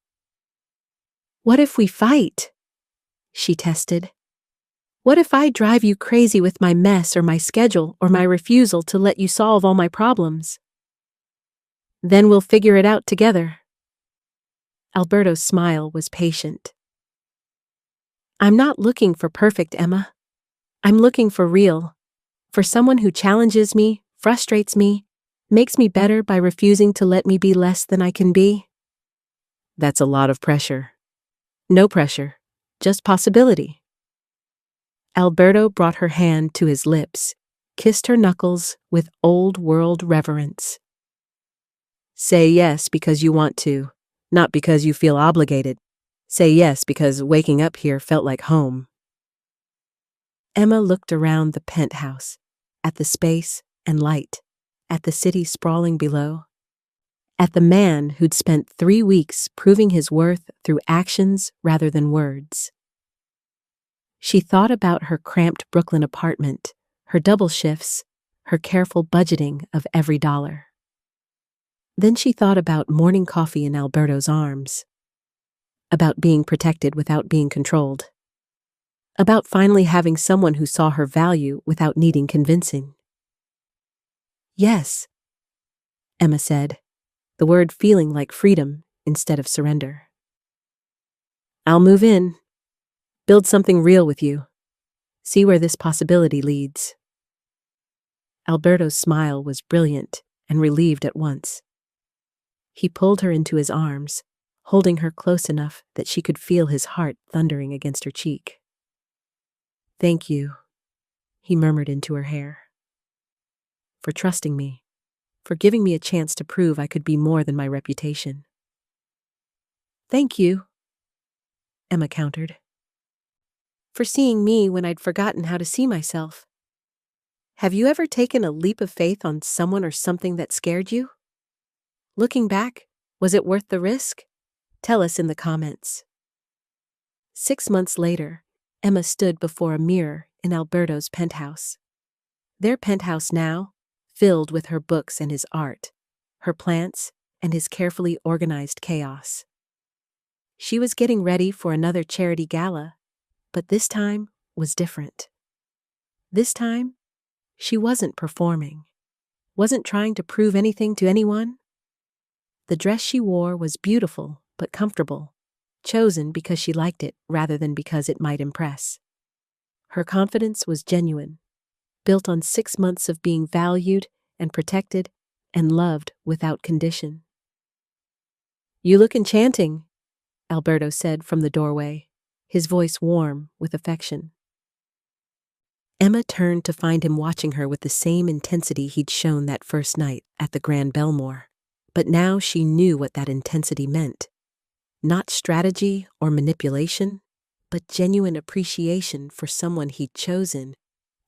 "What if we fight?" she tested. "What if I drive you crazy with my mess or my schedule or my refusal to let you solve all my problems?" "Then we'll figure it out together." Alberto's smile was patient. "I'm not looking for perfect, Emma. I'm looking for real, for someone who challenges me, frustrates me, makes me better by refusing to let me be less than I can be." "That's a lot of pressure." "No pressure, just possibility." Alberto brought her hand to his lips, kissed her knuckles with old-world reverence. "Say yes because you want to, not because you feel obligated. Say yes because waking up here felt like home." Emma looked around the penthouse, at the space and light, at the city sprawling below, at the man who'd spent 3 weeks proving his worth through actions rather than words. She thought about her cramped Brooklyn apartment, her double shifts, her careful budgeting of every dollar. Then she thought about morning coffee in Alberto's arms, about being protected without being controlled, about finally having someone who saw her value without needing convincing. "Yes," Emma said, the word feeling like freedom instead of surrender. "I'll move in, build something real with you, see where this possibility leads." Alberto's smile was brilliant and relieved at once. He pulled her into his arms, holding her close enough that she could feel his heart thundering against her cheek. "Thank you," he murmured into her hair, "for trusting me, for giving me a chance to prove I could be more than my reputation." "Thank you," Emma countered, "for seeing me when I'd forgotten how to see myself. Have you ever taken a leap of faith on someone or something that scared you? Looking back, was it worth the risk? Tell us in the comments." 6 months later, Emma stood before a mirror in Alberto's penthouse. Their penthouse now, filled with her books and his art, her plants and his carefully organized chaos. She was getting ready for another charity gala, but this time was different. This time, she wasn't performing, wasn't trying to prove anything to anyone. The dress she wore was beautiful but comfortable, chosen because she liked it rather than because it might impress. Her confidence was genuine, built on 6 months of being valued and protected and loved without condition. "You look enchanting," Alberto said from the doorway, his voice warm with affection. Emma turned to find him watching her with the same intensity he'd shown that first night at the Grand Belmore, but now she knew what that intensity meant. Not strategy or manipulation, but genuine appreciation for someone he'd chosen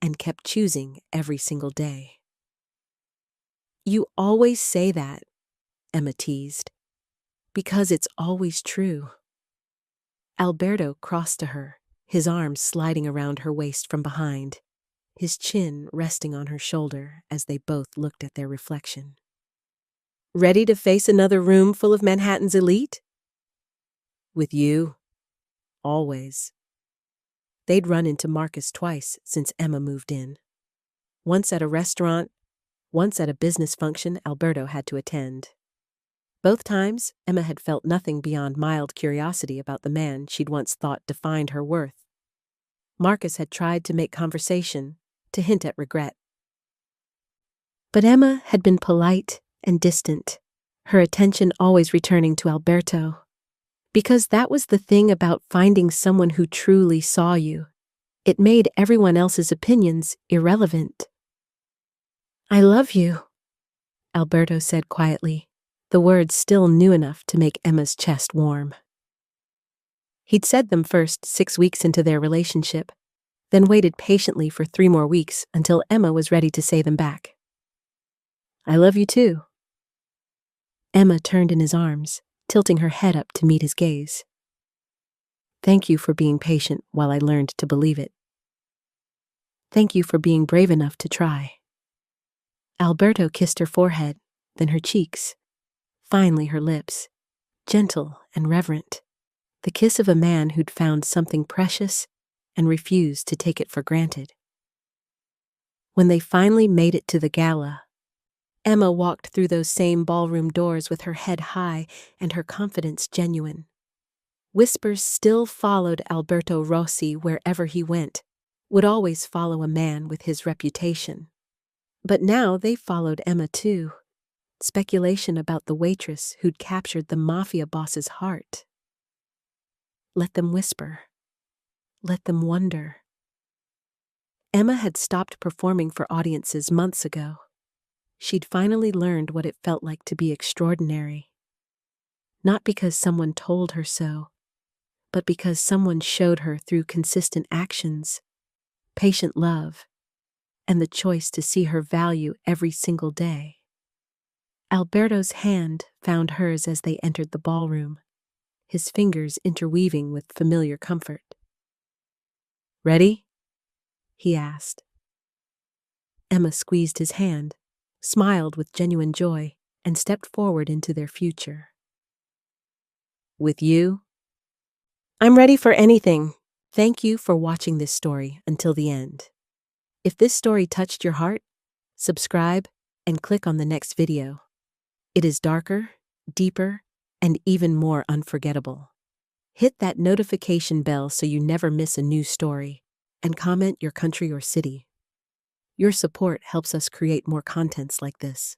and kept choosing every single day. "You always say that," Emma teased, "because it's always true." Alberto crossed to her, his arms sliding around her waist from behind, his chin resting on her shoulder as they both looked at their reflection. "Ready to face another room full of Manhattan's elite?" "With you, always." They'd run into Marcus twice since Emma moved in. Once at a restaurant, once at a business function Alberto had to attend. Both times, Emma had felt nothing beyond mild curiosity about the man she'd once thought defined her worth. Marcus had tried to make conversation, to hint at regret. But Emma had been polite and distant, her attention always returning to Alberto. Because that was the thing about finding someone who truly saw you. It made everyone else's opinions irrelevant. "I love you," Alberto said quietly, the words still new enough to make Emma's chest warm. He'd said them first 6 weeks into their relationship, then waited patiently for 3 more weeks until Emma was ready to say them back. I love you too. Emma turned in his arms, tilting her head up to meet his gaze. Thank you for being patient while I learned to believe it. Thank you for being brave enough to try. Alberto kissed her forehead, then her cheeks, finally her lips, gentle and reverent. The kiss of a man who'd found something precious and refused to take it for granted. When they finally made it to the gala, Emma walked through those same ballroom doors with her head high and her confidence genuine. Whispers still followed Alberto Rossi wherever he went, would always follow a man with his reputation. But now they followed Emma too. Speculation about the waitress who'd captured the mafia boss's heart. Let them whisper. Let them wonder. Emma had stopped performing for audiences months ago. She'd finally learned what it felt like to be extraordinary. Not because someone told her so, but because someone showed her through consistent actions, patient love, and the choice to see her value every single day. Alberto's hand found hers as they entered the ballroom, his fingers interweaving with familiar comfort. Ready? He asked. Emma squeezed his hand, smiled with genuine joy, and stepped forward into their future. With you? I'm ready for anything. Thank you for watching this story until the end. If this story touched your heart, subscribe and click on the next video. It is darker, deeper, and even more unforgettable. Hit that notification bell so you never miss a new story, and comment your country or city. Your support helps us create more contents like this.